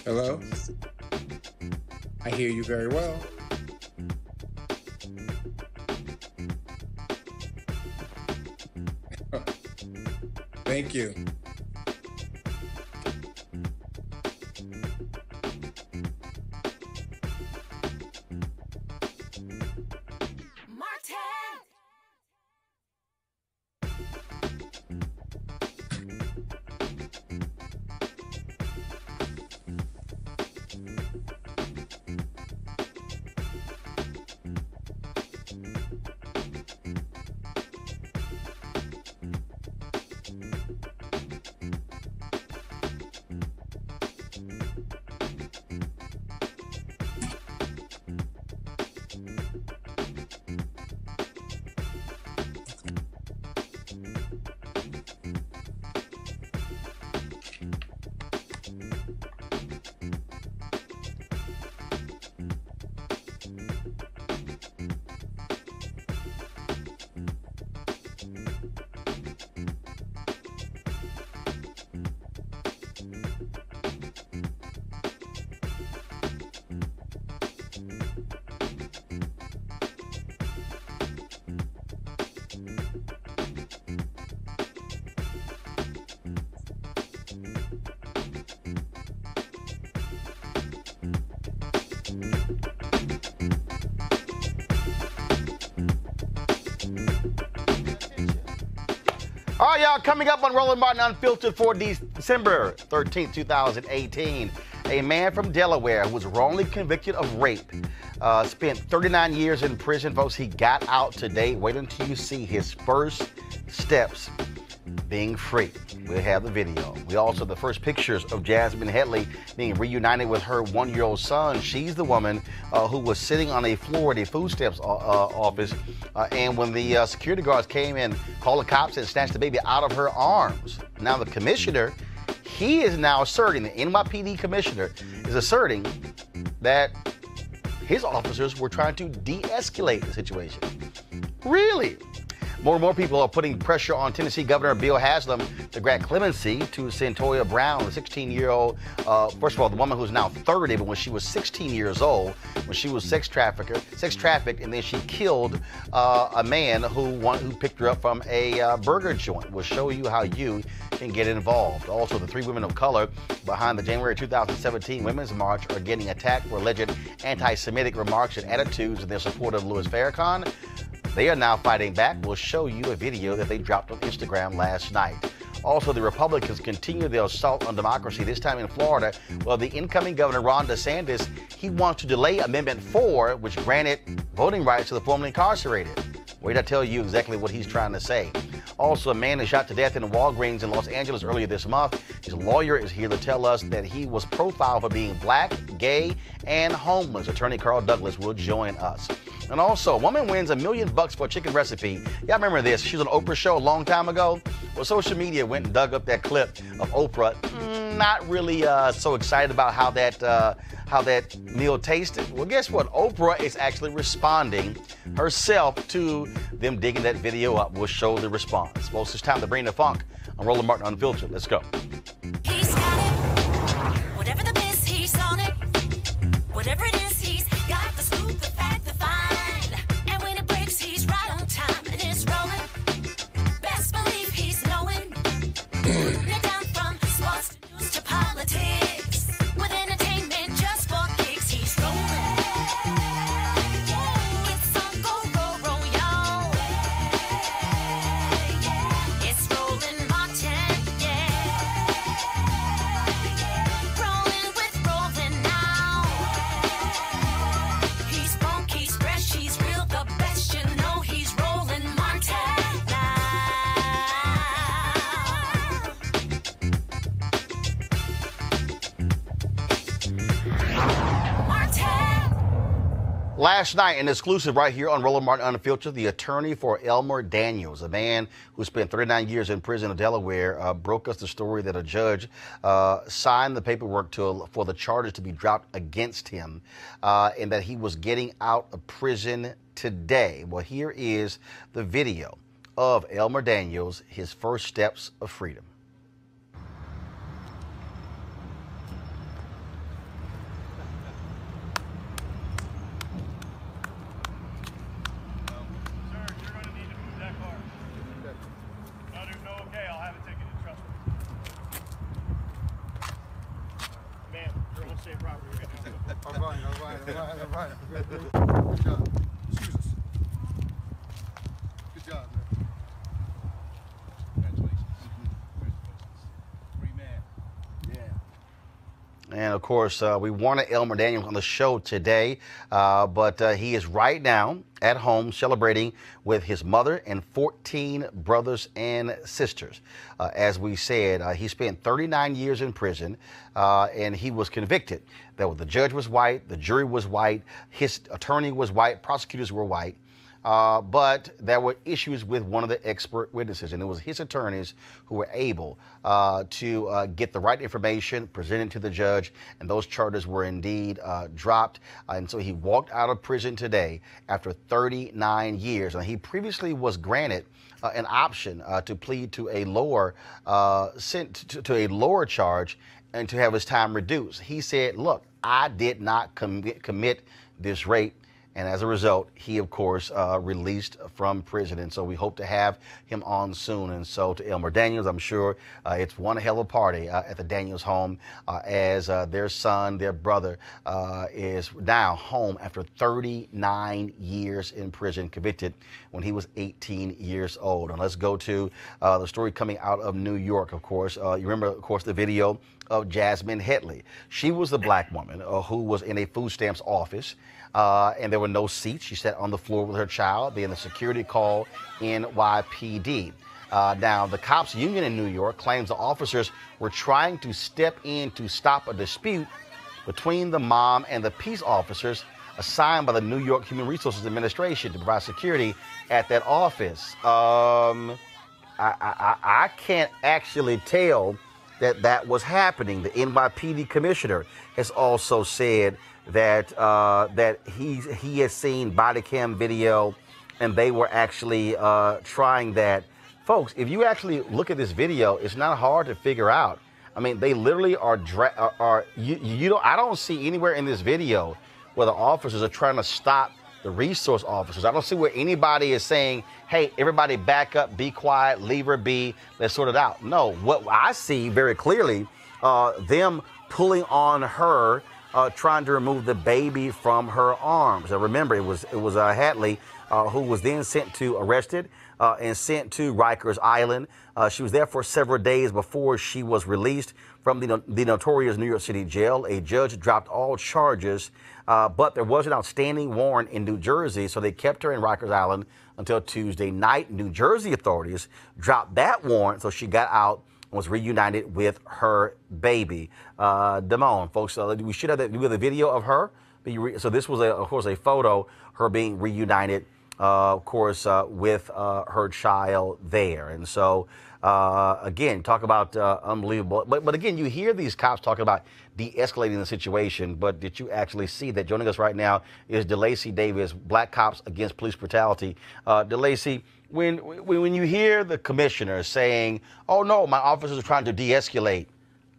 Hello? I hear you very well. Thank you. All right, y'all, coming up on Roland Martin Unfiltered for December 13th, 2018, a man from Delaware who was wrongly convicted of rape spent 39 years in prison. Folks, he got out today. Wait until you see his first steps being free. We have the video. We also have the first pictures of Jasmine Headley being reunited with her one-year-old son. She's the woman who was sitting on a floor at a food stamps office, and when the security guards came in, called the cops and snatched the baby out of her arms. Now the commissioner, he is now asserting, the NYPD commissioner is asserting that his officers were trying to de-escalate the situation. Really? More and more people are putting pressure on Tennessee Governor Bill Haslam to grant clemency to Cyntoia Brown, a 16-year-old, first of all, the woman who's now 30, but when she was 16 years old, when she was sex trafficked, and then she killed a man who picked her up from a burger joint. We'll show you how you can get involved. Also, the 3 women of color behind the January 2017 Women's March are getting attacked for alleged anti-Semitic remarks and attitudes in their support of Louis Farrakhan. They are now fighting back. We'll show you a video that they dropped on Instagram last night. Also, the Republicans continue their assault on democracy, this time in Florida. Well, the incoming governor, Ron DeSantis, he wants to delay Amendment 4, which granted voting rights to the formerly incarcerated. Wait, I tell you exactly what he's trying to say. Also, a man is shot to death in Walgreens in Los Angeles earlier this month. His lawyer is here to tell us that he was profiled for being black, gay, and homeless. Attorney Carl Douglas will join us. And also, a woman wins $1 million for a chicken recipe. Y'all remember this? She was on Oprah's show a long time ago. Well, social media went and dug up that clip of Oprah. Not really so excited about how that meal tasted. Well, guess what? Oprah is actually responding herself to them digging that video up. We'll show the response. Well, it's time to bring the funk on Roland Martin Unfiltered. Let's go. He's got it. Whatever the biz, he's on it. Whatever it is, he's got the scoop, the fact, the find. And when it breaks, he's right on time and it's rolling. Best believe he's knowing. They're down from sports to news to politics. With entertainment just for kicks, he's rolling. It's on go, y'all. It's Roland Martin, yeah. Rolling with Roland now. He's funk, he's fresh, he's real, the best, you know he's Roland Martin now. Last night, an exclusive right here on Roland Martin Unfiltered, the attorney for Elmer Daniels, a man who spent 39 years in prison in Delaware, broke us the story that a judge signed the paperwork for the charges to be dropped against him, and that he was getting out of prison today. Well, here is the video of Elmer Daniels, his first steps of freedom. All right. Good job. Excuse us. Good job, man. Congratulations. Free man. And of course, we wanted Elmer Daniels on the show today, but he is right now at home celebrating with his mother and 14 brothers and sisters. As we said, he spent 39 years in prison, and he was convicted. The judge was white, the jury was white, his attorney was white, prosecutors were white. But there were issues with one of the expert witnesses, and it was his attorneys who were able to get the right information presented to the judge, and those charges were indeed dropped. And so he walked out of prison today after 39 years. And he previously was granted an option to plead to a lower to a lower charge and to have his time reduced. He said, "Look, I did not commit this rape." And as a result, he, of course, released from prison. And so we hope to have him on soon. And so to Elmer Daniels, I'm sure it's one hell of a party at the Daniels home as their son, their brother, is now home after 39 years in prison, convicted when he was 18 years old. And let's go to the story coming out of New York, of course. You remember, of course, the video of Jasmine Headley. She was the black woman who was in a food stamps office. And there were no seats. She sat on the floor with her child. Then the security called NYPD. Now, the cops union in New York claims the officers were trying to step in to stop a dispute between the mom and the peace officers assigned by the New York Human Resources Administration to provide security at that office. I can't actually tell that was happening. The NYPD commissioner has also said that he has seen body cam video, and they were actually trying that. Folks, if you actually look at this video, it's not hard to figure out. I mean, they literally are I don't see anywhere in this video where the officers are trying to stop the resource officers. I don't see where anybody is saying, "Hey, everybody back up, be quiet, leave her be, let's sort it out." No, what I see very clearly, them pulling on her, trying to remove the baby from her arms. Now, remember, it was Headley who was then arrested and sent to Rikers Island. She was there for several days before she was released from the notorious New York City jail. A judge dropped all charges, but there was an outstanding warrant in New Jersey, so they kept her in Rikers Island until Tuesday night. New Jersey authorities dropped that warrant, so she got out and was reunited with her baby. Damone, folks, we should have the video of her. So this was, of course, a photo, her being reunited, of course, with her child there. And so, again, talk about unbelievable. But again, you hear these cops talking about de-escalating the situation, but did you actually see that? Joining us right now is DeLacy Davis, Black Cops Against Police Brutality. DeLacy, when you hear the commissioner saying, "Oh no, my officers are trying to de-escalate,"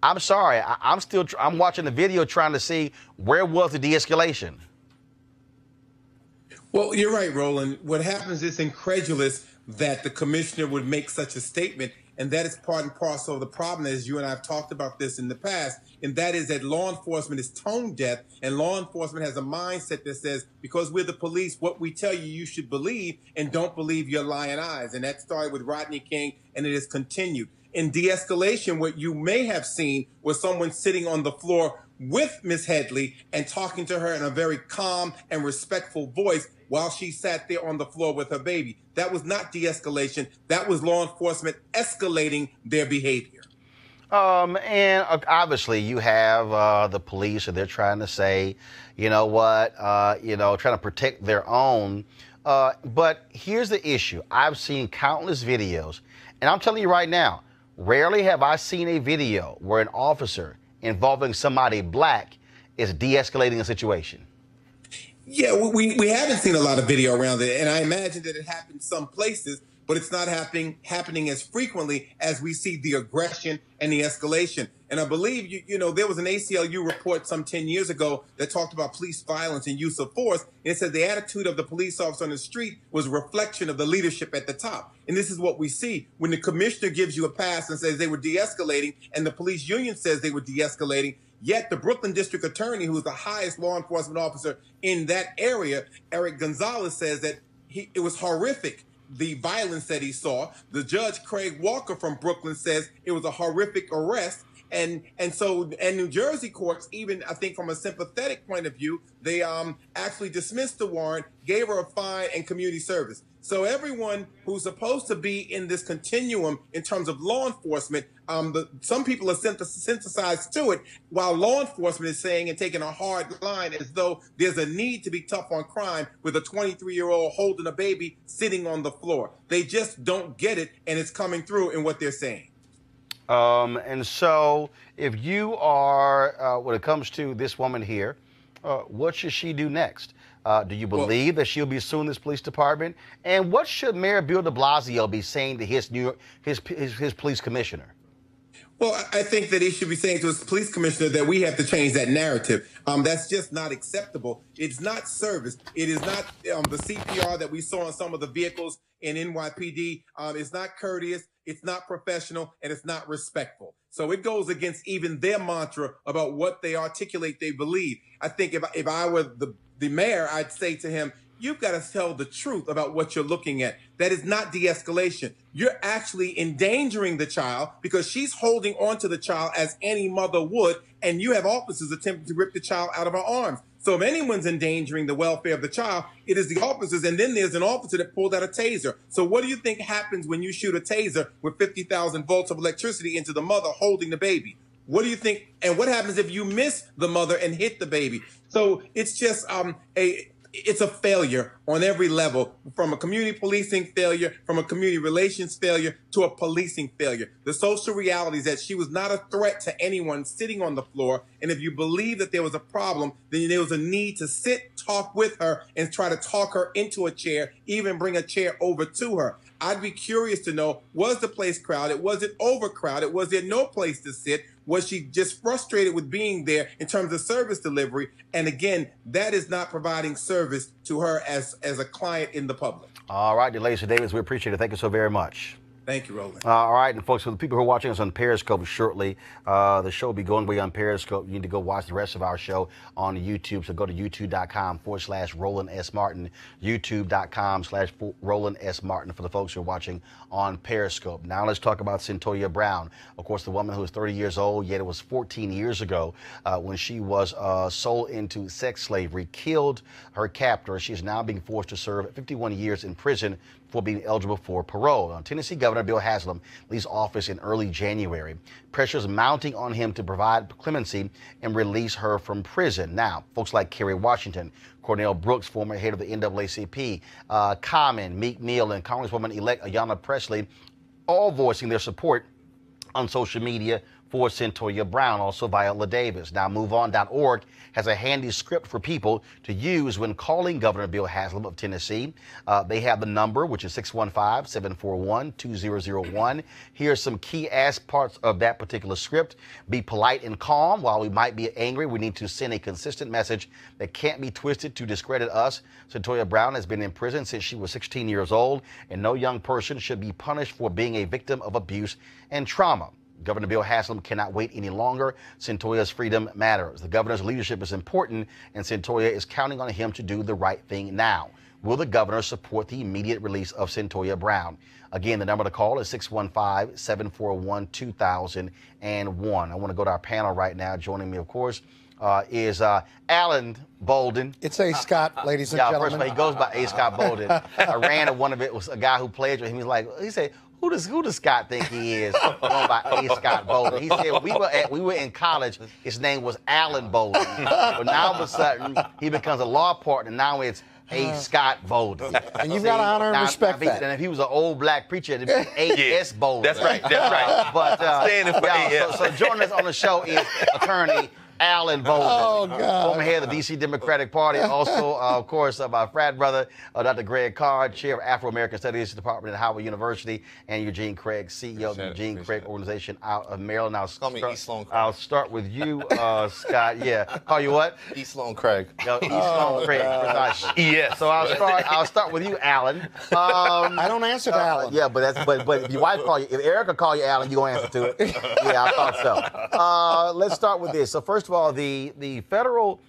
I'm sorry, I'm watching the video trying to see where was the de-escalation. Well, you're right, Roland. What happens is incredulous that the commissioner would make such a statement, and that is part and parcel of the problem, as you and I have talked about this in the past, and that is that law enforcement is tone deaf, and law enforcement has a mindset that says, because we're the police, what we tell you, you should believe, and don't believe your lying eyes. And that started with Rodney King, and it has continued. In de-escalation, what you may have seen was someone sitting on the floor with Miss Headley and talking to her in a very calm and respectful voice while she sat there on the floor with her baby. That was not de-escalation. That was law enforcement escalating their behavior. And obviously you have the police, and they're trying to say, you know what, trying to protect their own. But here's the issue. I've seen countless videos, and I'm telling you right now, rarely have I seen a video where an officer involving somebody black is de-escalating a situation. Yeah, we haven't seen a lot of video around it, and I imagine that it happens some places, but it's not happening as frequently as we see the aggression and the escalation. And I believe, there was an ACLU report some 10 years ago that talked about police violence and use of force, and it said the attitude of the police officer on the street was a reflection of the leadership at the top. And this is what we see. When the commissioner gives you a pass and says they were de-escalating, and the police union says they were de-escalating, Yet the Brooklyn District Attorney, who is the highest law enforcement officer in that area, Eric Gonzalez, says that it was horrific, the violence that he saw. The judge, Craig Walker from Brooklyn, says it was a horrific arrest. And New Jersey courts, even I think from a sympathetic point of view, they actually dismissed the warrant, gave her a fine and community service. So everyone who's supposed to be in this continuum in terms of law enforcement, some people are synthesized to it, while law enforcement is saying and taking a hard line as though there's a need to be tough on crime with a 23-year-old holding a baby sitting on the floor. They just don't get it, and it's coming through in what they're saying. And so if you are, when it comes to this woman here, what should she do next? Do you believe that she'll be suing this police department? And what should Mayor Bill de Blasio be saying to his police commissioner? Well, I think that he should be saying to his police commissioner that we have to change that narrative. That's just not acceptable. It's not service. It is not the CPR that we saw in some of the vehicles in NYPD. It's not courteous. It's not professional, and it's not respectful. So it goes against even their mantra about what they articulate they believe. I think if I were the mayor, I'd say to him, you've got to tell the truth about what you're looking at. That is not de-escalation. You're actually endangering the child because she's holding on to the child as any mother would, and you have officers attempting to rip the child out of her arms. So if anyone's endangering the welfare of the child, it is the officers. And then there's an officer that pulled out a taser. So what do you think happens when you shoot a taser with 50,000 volts of electricity into the mother holding the baby? What do you think? And what happens if you miss the mother and hit the baby? So it's just it's a failure on every level, from a community policing failure, from a community relations failure to a policing failure. The social reality is that she was not a threat to anyone sitting on the floor. And if you believe that there was a problem, then there was a need to sit, talk with her, and try to talk her into a chair, even bring a chair over to her. I'd be curious to know, was the place crowded? Was it overcrowded? Was there no place to sit? Was she just frustrated with being there in terms of service delivery? And again, that is not providing service to her as a client in the public. All right, Delisa Davis, we appreciate it. Thank you so very much. Thank you, Roland. All right, and folks, for the people who are watching us on Periscope shortly, the show will be going away on Periscope. You need to go watch the rest of our show on YouTube. So go to youtube.com/Roland S. Martin, youtube.com/Roland S. Martin for the folks who are watching on Periscope. Now let's talk about Cyntoia Brown. Of course, the woman who was 30 years old, yet it was 14 years ago when she was sold into sex slavery, killed her captor. She is now being forced to serve 51 years in prison for being eligible for parole. Tennessee Governor Bill Haslam leaves office in early January. Pressures mounting on him to provide clemency and release her from prison. Now, folks like Kerry Washington, Cornell Brooks, former head of the NAACP, Common, Meek Mill, and Congresswoman-elect Ayanna Pressley, all voicing their support on social media for Cyntoia Brown, also Viola Davis. Now, MoveOn.org has a handy script for people to use when calling Governor Bill Haslam of Tennessee. They have the number, which is 615-741-2001. Here's some key parts of that particular script. Be polite and calm. While we might be angry, we need to send a consistent message that can't be twisted to discredit us. Cyntoia Brown has been in prison since she was 16 years old, and no young person should be punished for being a victim of abuse and trauma. Governor Bill Haslam cannot wait any longer. Cyntoia's freedom matters. The governor's leadership is important, and Cyntoia is counting on him to do the right thing now. Will the governor support the immediate release of Cyntoia Brown? Again, the number to call is 615-741-2001. I want to go to our panel right now. Joining me, of course, is Alan Bolden. It's A. Scott, ladies and gentlemen. First of all, he goes by A. Scott Bolden. I ran at one of it. Was a guy who played with him. He said, who does Scott think he is? Going by A. Scott Bolden. He said we were in college. His name was Alan Bolden, but now all of a sudden he becomes a law partner. Now it's A. Scott Bolden. And you've got to honor and respect that. And if he was an old black preacher, it'd be A.S. Bolden. That's right. That's right. But standing for A.S. So joining us on the show is attorney Alan Bolden, former head of the D.C. Democratic Party. Also, of course, my frat brother, Dr. Greg Card, chair of Afro-American Studies Department at Howard University, and Eugene Craig, CEO of the Eugene Craig Organization out of Maryland. I'll start with you, Scott. Yeah. Call you what? E. Sloan Craig. No, E. Sloan Craig. Yes. So I'll start with you, Alan. I don't answer to Alan. Yeah, but if your wife call you, if Erica call you Alan, you gonna answer to it. Yeah, I thought so. Let's start with this. So first first of all, the federal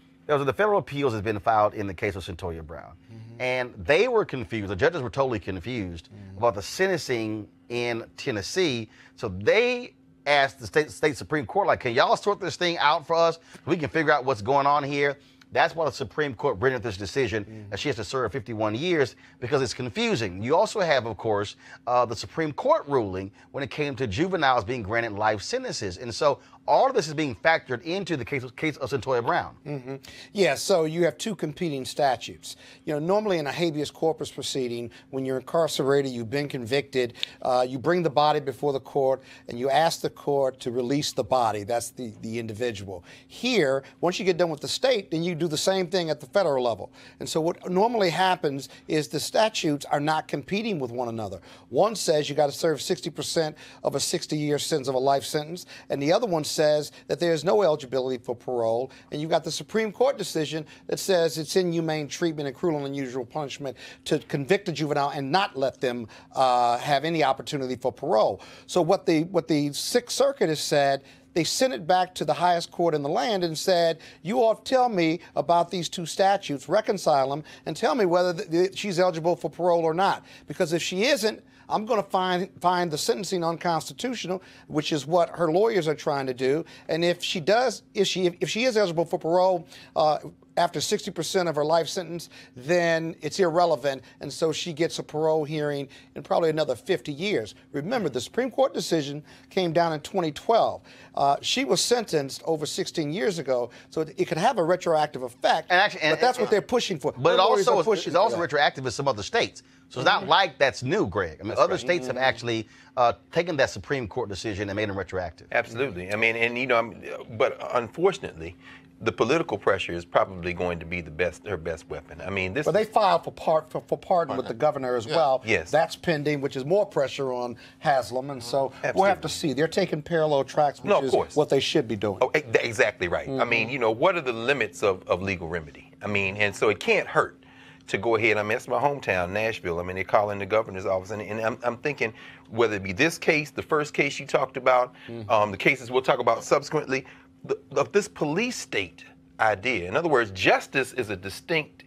appeals has been filed in the case of Cyntoia Brown, and they were confused. The judges were totally confused about the sentencing in Tennessee. So they asked the state Supreme Court, like, can y'all sort this thing out for us? So we can figure out what's going on here. That's why the Supreme Court rendered this decision that she has to serve 51 years because it's confusing. You also have, of course, the Supreme Court ruling when it came to juveniles being granted life sentences. And so all of this is being factored into the case of Cyntoia Brown. Yeah, so you have two competing statutes. You know, normally in a habeas corpus proceeding, when you're incarcerated, you've been convicted, you bring the body before the court and you ask the court to release the body. That's the individual. Here, once you get done with the state, then you do the same thing at the federal level. And so what normally happens is the statutes are not competing with one another. One says you got to serve 60% of a 60-year sentence of a life sentence, and the other one says that there is no eligibility for parole, and you've got the Supreme Court decision that says it's inhumane treatment and cruel and unusual punishment to convict a juvenile and not let them have any opportunity for parole. So what the Sixth Circuit has said, they sent it back to the highest court in the land and said, you ought to tell me about these two statutes, reconcile them, and tell me whether she's eligible for parole or not. Because if she isn't, I'm going to find the sentencing unconstitutional, which is what her lawyers are trying to do. And if she is eligible for parole after 60% of her life sentence, then it's irrelevant, and so she gets a parole hearing in probably another 50 years. Remember, the Supreme Court decision came down in 2012. She was sentenced over 16 years ago, so it could have a retroactive effect, but that's what they're pushing for. But it's also retroactive in some other states. So it's not like that's new, Greg. I mean, other states have actually taken that Supreme Court decision and made them retroactive. Absolutely. I mean, and you know, but unfortunately, the political pressure is probably going to be her best weapon. I mean, But they filed for pardon with the governor as well. Yes. That's pending, which is more pressure on Haslam, and so we'll have to see. They're taking parallel tracks, which is what they should be doing. Oh, exactly right. I mean, you know, what are the limits of legal remedy? I mean, and so it can't hurt to go ahead. I mean, it's my hometown, Nashville. I mean, they call in the governor's office, and I'm thinking whether it be this case, the first case you talked about, the cases we'll talk about subsequently, of this police state idea. In other words, justice is distinct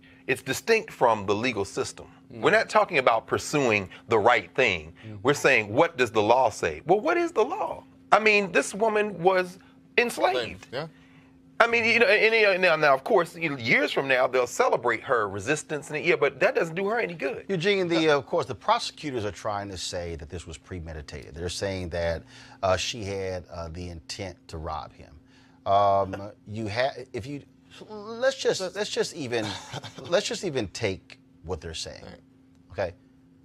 from the legal system. We're not talking about pursuing the right thing. We're saying, what does the law say? Well, what is the law? I mean, this woman was enslaved. Yeah. I mean, you know, now of course, years from now they'll celebrate her resistance, but that doesn't do her any good. Eugene, of course, the prosecutors are trying to say that this was premeditated. They're saying that she had the intent to rob him. Let's just even take what they're saying. Okay,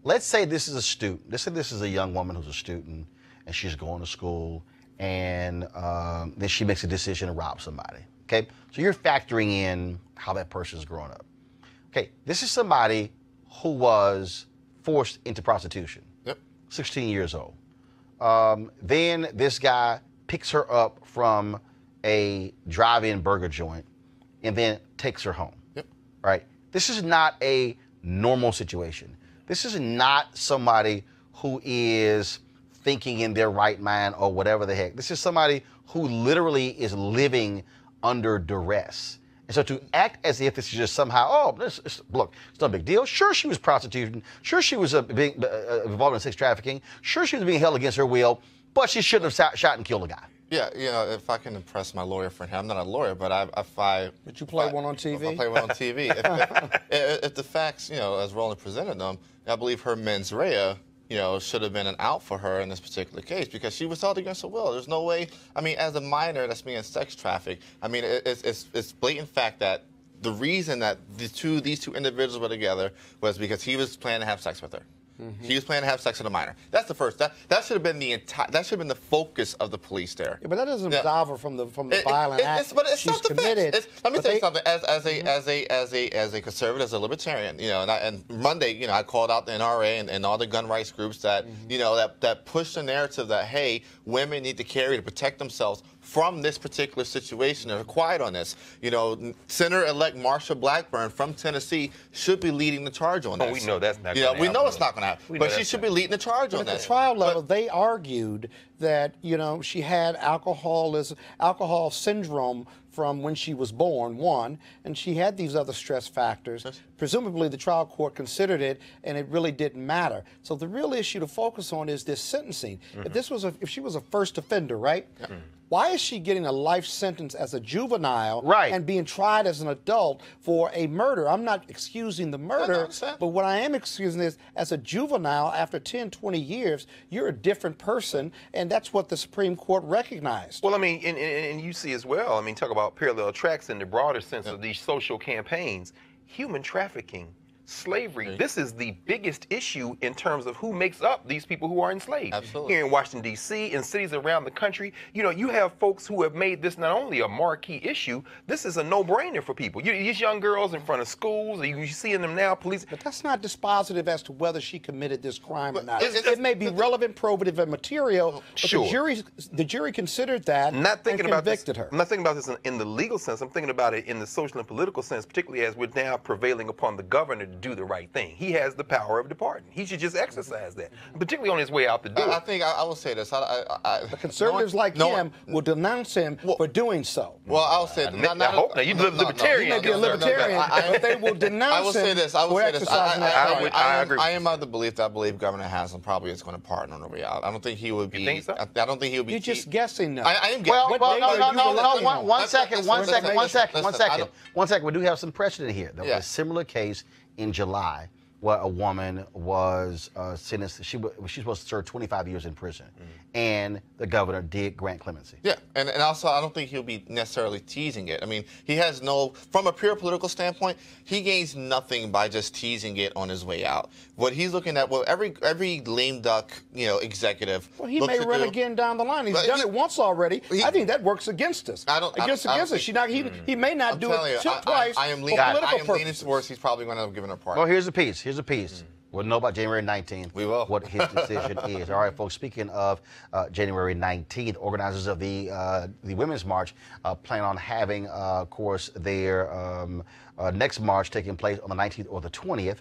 let's say this is a student. Let's say this is a young woman who's a student and she's going to school, and then she makes a decision to rob somebody. Okay, so you're factoring in how that person's growing up. Okay, this is somebody who was forced into prostitution. Yep. 16 years old. Then this guy picks her up from a drive-in burger joint and then takes her home. Yep. Right? This is not a normal situation. This is not somebody who is thinking in their right mind or whatever the heck. This is somebody who literally is living under duress. And so to act as if this is just somehow, look, it's no big deal. Sure, she was prostituting. Sure, she was involved in sex trafficking. Sure, she was being held against her will, but she shouldn't have shot and killed a guy. Yeah, you know, if I can impress my lawyer friend here, I'm not a lawyer, but Did you play one on TV? If I play one on TV. if the facts, you know, as Roland presented them, I believe her mens rea, you know, should have been an out for her in this particular case because she was held against her will. There's no way. I mean, as a minor that's being sex trafficked, I mean, it's blatant fact that the reason that these two individuals were together was because he was planning to have sex with her. He was planning to have sex with a minor. That's the first. That should have been that should have been the focus of the police there. Yeah, but that doesn't absolve her from the violent act but it's she's not the committed. Let me tell you something. As a conservative, as a libertarian, you know, and Monday, you know, I called out the NRA and all the gun rights groups that you know that push the narrative that hey, women need to carry to protect themselves from this particular situation and are quiet on this. You know, Senator-elect Marsha Blackburn from Tennessee should be leading the charge on this. Oh, we know that's not. We know it's not going to happen. But she should be leading the charge on At that. the trial level, they argued that, you know, she had alcohol syndrome from when she was born, one, and she had these other stress factors. Presumably the trial court considered it, and it really didn't matter. So the real issue to focus on is this sentencing. If she was a first offender, right? Why is she getting a life sentence as a juvenile and being tried as an adult for a murder? I'm not excusing the murder, but what I am excusing is as a juvenile, after 10, 20 years, you're a different person, and that's what the Supreme Court recognized. Well, I mean, and you see as well, I mean, talk about parallel tracks in the broader sense of these social campaigns. Human trafficking, slavery. This is the biggest issue in terms of who makes up these people who are enslaved. Absolutely. Here in Washington, D.C., in cities around the country, you know, you have folks who have made this not only a marquee issue, this is a no-brainer for people. These young girls in front of schools, you seeing them now, police. But that's not dispositive as to whether she committed this crime or not. It may be relevant, probative, and material, but the jury considered that and convicted her. I'm not thinking about this in the legal sense. I'm thinking about it in the social and political sense, particularly as we're now prevailing upon the governor to do the right thing. He has the power of the pardon. He should just exercise that, particularly on his way out the door. I think I will say this. The conservatives like him will denounce him for doing so. Well, I'll say I hope not. You're libertarian. He may be a libertarian, but they will denounce him for exercising that power. I agree. I am of the belief that I believe Governor Haslam probably is going to pardon on the way out. I don't think he would be. You think so? I don't think he would be. You're just guessing now. I am guessing. No. One second. We do have some precedent here. There was a similar case in July where a woman was sentenced. She was supposed to serve 25 years in prison, and the governor did grant clemency. Yeah, and also I don't think he'll be necessarily teasing it. I mean, he has from a pure political standpoint, he gains nothing by just teasing it on his way out. What he's looking at, every lame duck, executive. Well, he may run again down the line. He's done it once already. I think that works against us. Against us. He may not do it twice. I am leaning towards he's probably going to give a pardon. Well, here's a piece. We'll know about January 19th. We will. What his decision is. All right, folks. Speaking of January 19th, organizers of the Women's March plan on having, of course, their next march taking place on the 19th or the 20th.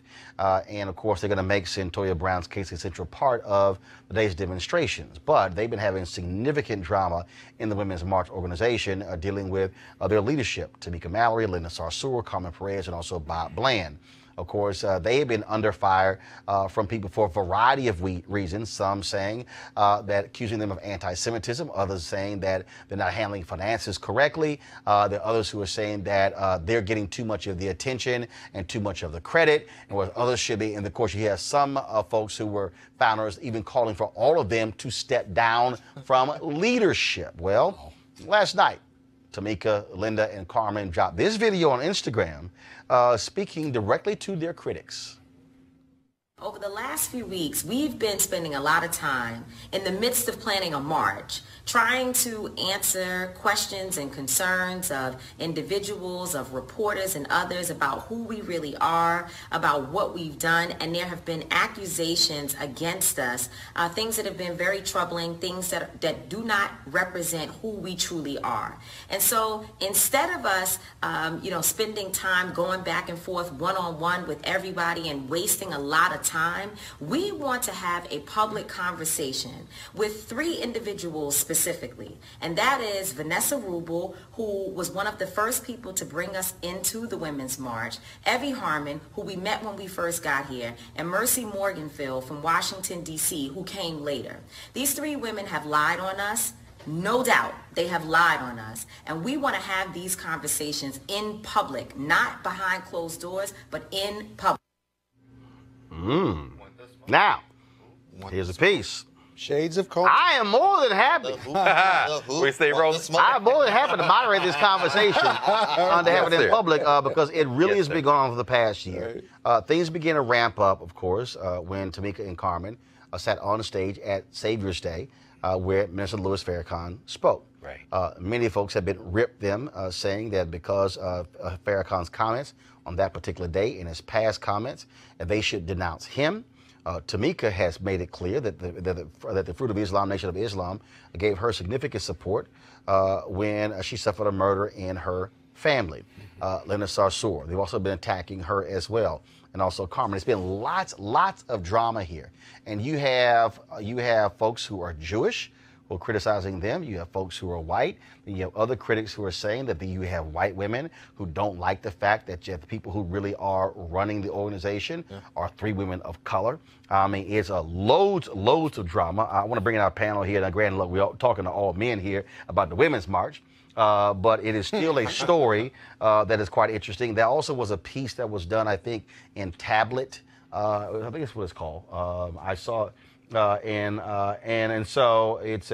And, of course, they're going to make Cyntoia Brown's case a central part of the day's demonstrations. But they've been having significant drama in the Women's March organization dealing with their leadership. Tamika Mallory, Linda Sarsour, Carmen Perez, and also Bob Bland. Of course, they have been under fire from people for a variety of reasons, some saying that accusing them of anti-Semitism, others saying that they're not handling finances correctly. There are others who are saying that they're getting too much of the attention and too much of the credit, and where others should be. And of course, you have some folks who were founders even calling for all of them to step down from leadership. Well, last night, Tamika, Linda, and Carmen dropped this video on Instagram speaking directly to their critics. Over the last few weeks, we've been spending a lot of time in the midst of planning a march, trying to answer questions and concerns of individuals, of reporters and others about who we really are, about what we've done. And there have been accusations against us, things that have been very troubling, things that do not represent who we truly are. And so instead of us, spending time going back and forth one-on-one with everybody and wasting a lot of time, we want to have a public conversation with three individuals specifically, and that is Vanessa Rubel, who was one of the first people to bring us into the Women's March, Evie Harmon, who we met when we first got here, and Mercy Morganfield from Washington, D.C., who came later. These three women have lied on us. No doubt they have lied on us, and we want to have these conversations in public, not behind closed doors, but in public. Now, here's a piece. Shades of culture. I am more than happy. We say, Roland. I'm more than happy to moderate this conversation on to have it in public because it really has been going on for the past year. Things began to ramp up, of course, when Tamika and Carmen sat on stage at Savior's Day, where Minister Louis Farrakhan spoke. Right. Many folks have been ripped them, saying that because of Farrakhan's comments on that particular day and his past comments, they should denounce him. Tamika has made it clear that the Fruit of Islam, Nation of Islam, gave her significant support when she suffered a murder in her family. Linda Sarsour, they've also been attacking her as well, and also Carmen. It's been lots of drama here, and you have folks who are Jewish, who who are criticizing them. You have folks who are white. And you have other critics who are saying that you have white women who don't like the fact that the people who really are running the organization are 3 women of color. I mean, it's loads of drama. I want to bring in our panel here. Now, granted, look, we're talking to all men here about the Women's March. But it is still a story that is quite interesting. There also was a piece that was done, I think, in Tablet. I think that's what it's called. I saw it, and so it's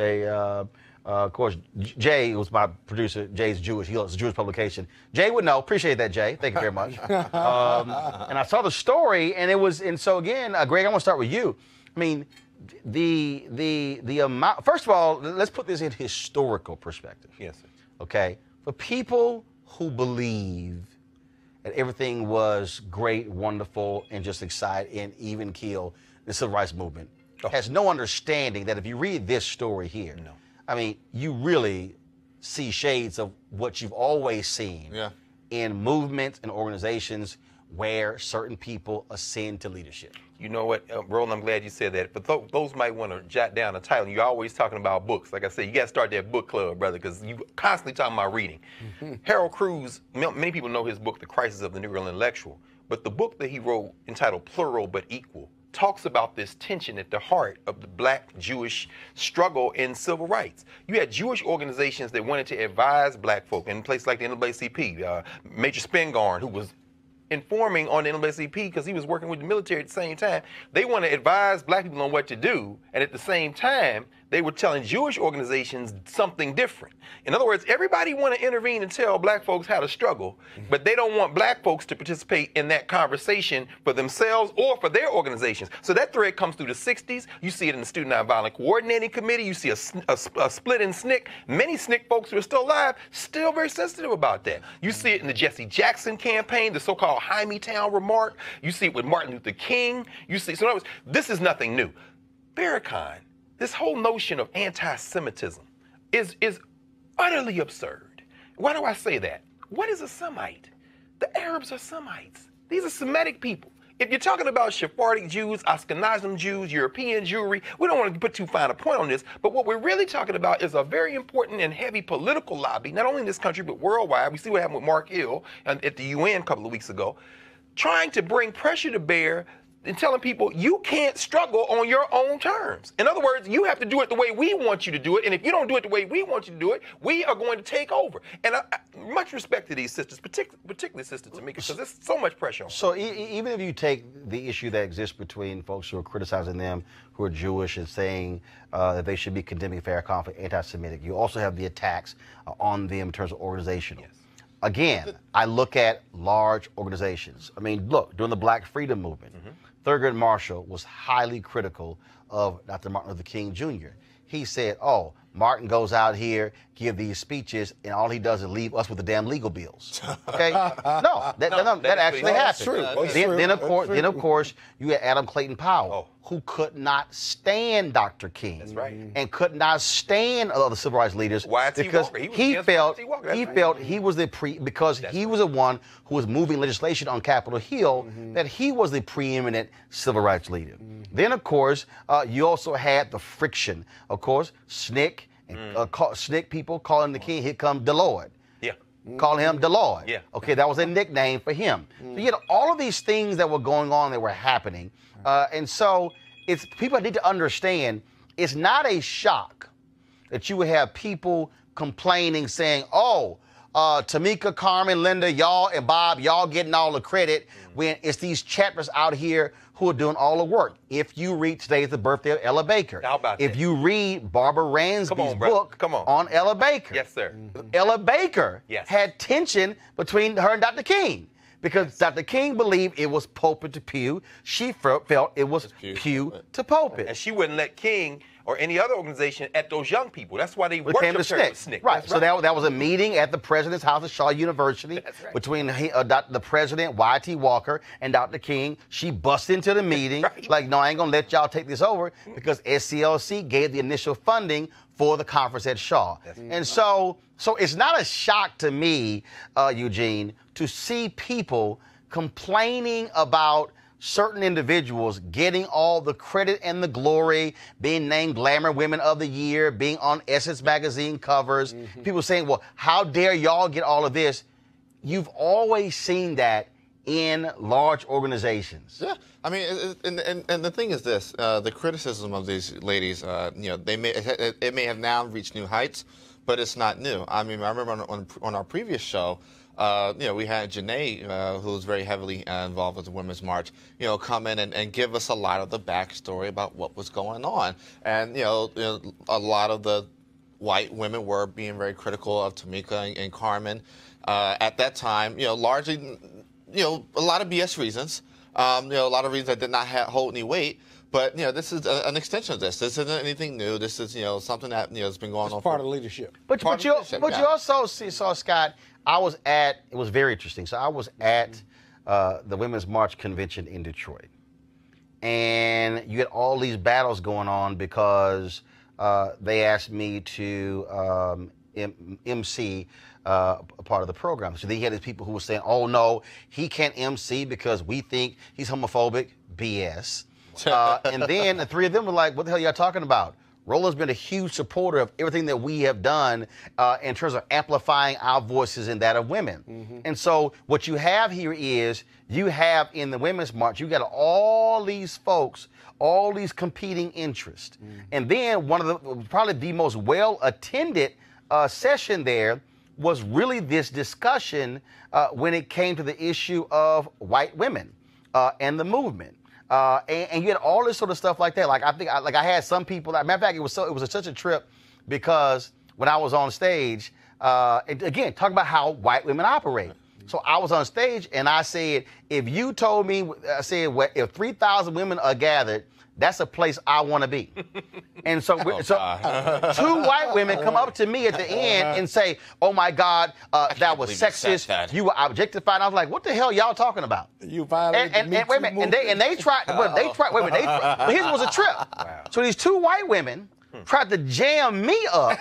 of course, Jay was my producer. Jay's Jewish. It's a Jewish publication. Jay would know. Appreciate that, Jay. Thank you very much. And I saw the story, and it was. And so again, Greg, I want to start with you. I mean, the amount. First of all, let's put this in historical perspective. Yes, sir. Okay, for people who believe that everything was great, wonderful, and just exciting and even keel, the civil rights movement has no understanding that if you read this story here, I mean, you really see shades of what you've always seen in movements and organizations where certain people ascend to leadership. You know what, Roland, I'm glad you said that. But those might want to jot down a title. You're always talking about books. Like I said, you got to start that book club, brother, because you constantly talking about reading. Harold Cruz, many people know his book, The Crisis of the Negro Intellectual. But the book that he wrote, entitled Plural But Equal, talks about this tension at the heart of the black Jewish struggle in civil rights. You had Jewish organizations that wanted to advise black folk in places like the NAACP, Major Spingarn, who was informing on the NAACP because he was working with the military at the same time. They want to advise black people on what to do, and at the same time, they were telling Jewish organizations something different. In other words, everybody want to intervene and tell black folks how to struggle, but they don't want black folks to participate in that conversation for themselves or for their organizations. So that thread comes through the 60s. You see it in the Student Nonviolent Coordinating Committee. You see a split in SNCC. Many SNCC folks who are still alive, still very sensitive about that. You see it in the Jesse Jackson campaign, the so-called Hymietown remark. You see it with Martin Luther King. You see, so in other words, this is nothing new. Farrakhan, this whole notion of anti-Semitism is utterly absurd. Why do I say that? What is a Semite? The Arabs are Semites. These are Semitic people. If you're talking about Sephardic Jews, Ashkenazim Jews, European Jewry, we don't want to put too fine a point on this, but what we're really talking about is a very important and heavy political lobby, not only in this country, but worldwide. We see what happened with Mark Hill at the UN a couple of weeks ago, trying to bring pressure to bear and telling people you can't struggle on your own terms. In other words, you have to do it the way we want you to do it, and if you don't do it the way we want you to do it, we are going to take over. And much respect to these sisters, particularly Sister Tamika, because there's so much pressure on them. So even if you take the issue that exists between folks who are criticizing them, who are Jewish, and saying that they should be condemning Farrakhan for anti-Semitic, you also have the attacks on them in terms of organizational. Yes. Again, I look at large organizations. I mean, look, during the Black Freedom Movement, Thurgood Marshall was highly critical of Dr. Martin Luther King Jr. He said, oh, Martin goes out here, give these speeches, and all he does is leave us with the damn legal bills. Okay? No, that actually happened. True. Then of course, you had Adam Clayton Powell, who could not stand Dr. King. That's right. And could not stand other civil rights leaders because he felt he was he was the one who was moving legislation on Capitol Hill, that he was the preeminent civil rights leader. Then, of course, you also had the friction. Of course, SNCC and SNCC people calling the King, here come DeLord. Yeah. Calling him DeLord. Yeah. Okay, that was a nickname for him. So you had all of these things that were going on that were happening. And so it's people need to understand it's not a shock that you would have people complaining, saying, oh, Tamika, Carmen, Linda, y'all, and Bob, y'all getting all the credit when it's these chappers out here who are doing all the work. If you read Today is the Birthday of Ella Baker. How about if that? you read Barbara Ransby's book on Ella Baker. Yes, sir. Ella Baker had tension between her and Dr. King. Because Dr. King believed it was pulpit to pew. She felt it was pew to pulpit. And she wouldn't let King or any other organization at those young people. That's why they worshiped her with SNCC. Right. So that was a meeting at the president's house at Shaw University between the president, Y.T. Walker, and Dr. King. She busted into the meeting like, no, I ain't going to let y'all take this over because SCLC gave the initial funding for the conference at Shaw. And so it's not a shock to me, Eugene, to see people complaining about certain individuals getting all the credit and the glory, being named Glamour Women of the Year, being on Essence magazine covers, people saying, well, how dare y'all get all of this? You've always seen that in large organizations. Yeah, I mean, and the thing is this: the criticism of these ladies, you know, it may have now reached new heights, but it's not new. I mean, I remember on our previous show, you know, we had Janae, who was very heavily involved with the Women's March, you know, come in and give us a lot of the backstory about what was going on, and you know, a lot of the white women were being very critical of Tamika and Carmen at that time. You know, largely. You know, a lot of BS reasons. You know, a lot of reasons that did not hold any weight. But you know, this is an extension of this. This isn't anything new. This is, you know, something that, you know, has been going on. Part of leadership. But you also saw, Scott. It was very interesting. So I was at the Women's March convention in Detroit, and you had all these battles going on because they asked me to MC a part of the program. So then you had these people who were saying, oh no, he can't MC because we think he's homophobic. BS. And then the three of them were like, what the hell y'all talking about? Roland's been a huge supporter of everything that we have done in terms of amplifying our voices and that of women. And so what you have here is, you have in the Women's March, you got all these folks, all these competing interests. And then one of the, probably the most well-attended session there was really this discussion when it came to the issue of white women and the movement. And you had all this sort of stuff like that. Like I had some people. Matter of fact, it was such a trip because when I was on stage, again, talk about how white women operate. So I was on stage and I said, if you told me, I said, well, if 3,000 women are gathered, that's a place I want to be. And so, two white women come up to me at the end and say, oh my God, that was sexist. You were objectified. I was like, what the hell y'all talking about? You violated the Me Too movement. And they tried, but his was a trip. Wow. So these two white women tried to jam me up.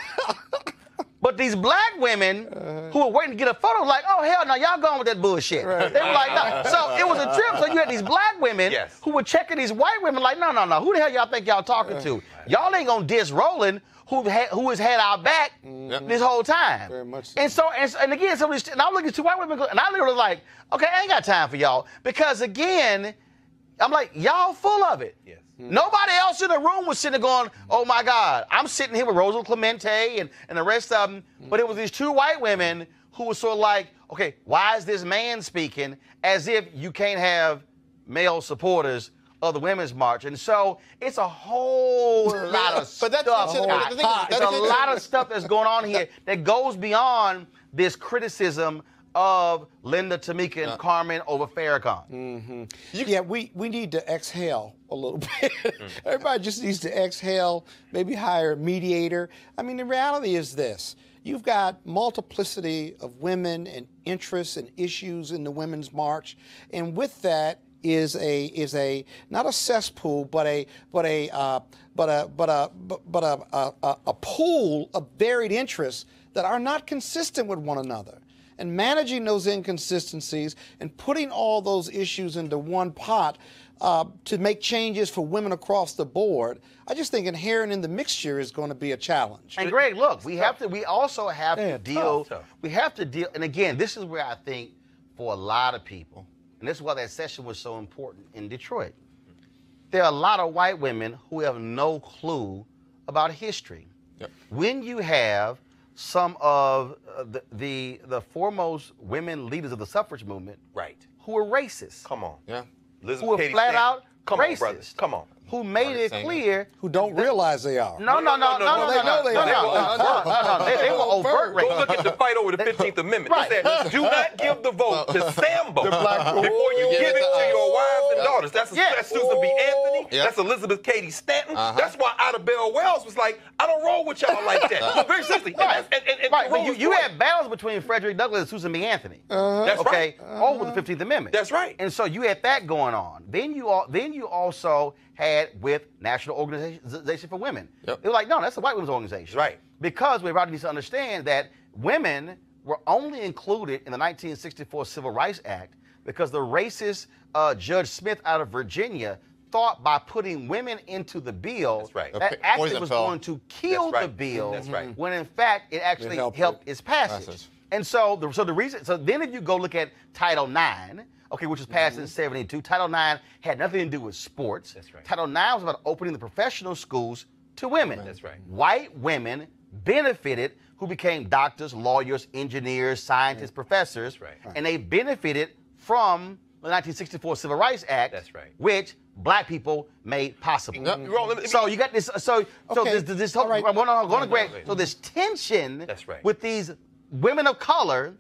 But these black women who were waiting to get a photo were like, oh, hell no, y'all going with that bullshit. Right. They were like, no. So it was a trip. So you had these black women who were checking these white women like, no. Who the hell y'all think y'all talking to? Y'all ain't going to diss Roland, who has had our back this whole time. Very much so. And so, and again, and I'm looking at two white women, and I literally was like, okay, I ain't got time for y'all. Because again, I'm like, y'all full of it. Yes. Nobody else in the room was sitting there going, oh my God. I'm sitting here with Rosa Clemente and the rest of them. But it was these two white women who were sort of like, okay, why is this man speaking? As if you can't have male supporters of the Women's March. And so it's a whole lot of stuff. There's a lot of stuff that's going on here that goes beyond this criticism of Linda, Tamika, and Carmen over Farrakhan. Yeah, we need to exhale a little bit. Everybody just needs to exhale, maybe hire a mediator. I mean, the reality is this. You've got multiplicity of women and interests and issues in the Women's March, and with that is a not a cesspool, but a pool of varied interests that are not consistent with one another. And managing those inconsistencies and putting all those issues into one pot to make changes for women across the board, I just think inherent in the mixture is going to be a challenge. And Greg, look, we also have to deal, and again, this is where I think for a lot of people, and this is why that session was so important in Detroit, there are a lot of white women who have no clue about history. Yep. When you have some of the foremost women leaders of the suffrage movement, who are racist. Come on. Yeah. Who are flat out racist. On, brothers. Come on. Who made it clear. Who don't realize they are. No. They know they are. They were overt racist. Go look at the fight over the 15th Amendment. They said, do not give the vote to Sambo before you give it to your wives and daughters. That's Susan B. Anthony. That's Elizabeth Cady Stanton. That's why Ida Bell Wells was like, I don't roll with y'all like that. No, very seriously. But you had battles between Frederick Douglass and Susan B. Anthony. That's right. Over the 15th Amendment. That's right. And so you had that going on. Then you also had with National Organization for Women. Yep. They were like, no, that's the white women's organization. Right. Because we need to understand that women were only included in the 1964 Civil Rights Act because the racist Judge Smith out of Virginia thought by putting women into the bill that actually was going to kill the bill. That's right. When in fact it actually helped its passage. And so the reason, so then if you go look at Title IX, okay, which was passed in '72, Title IX had nothing to do with sports. That's right. Title IX was about opening the professional schools to women. That's right. White women benefited, who became doctors, lawyers, engineers, scientists, professors, and they benefited from the 1964 Civil Rights Act, which black people made possible. So you got this. So this whole. So this tension with these women of color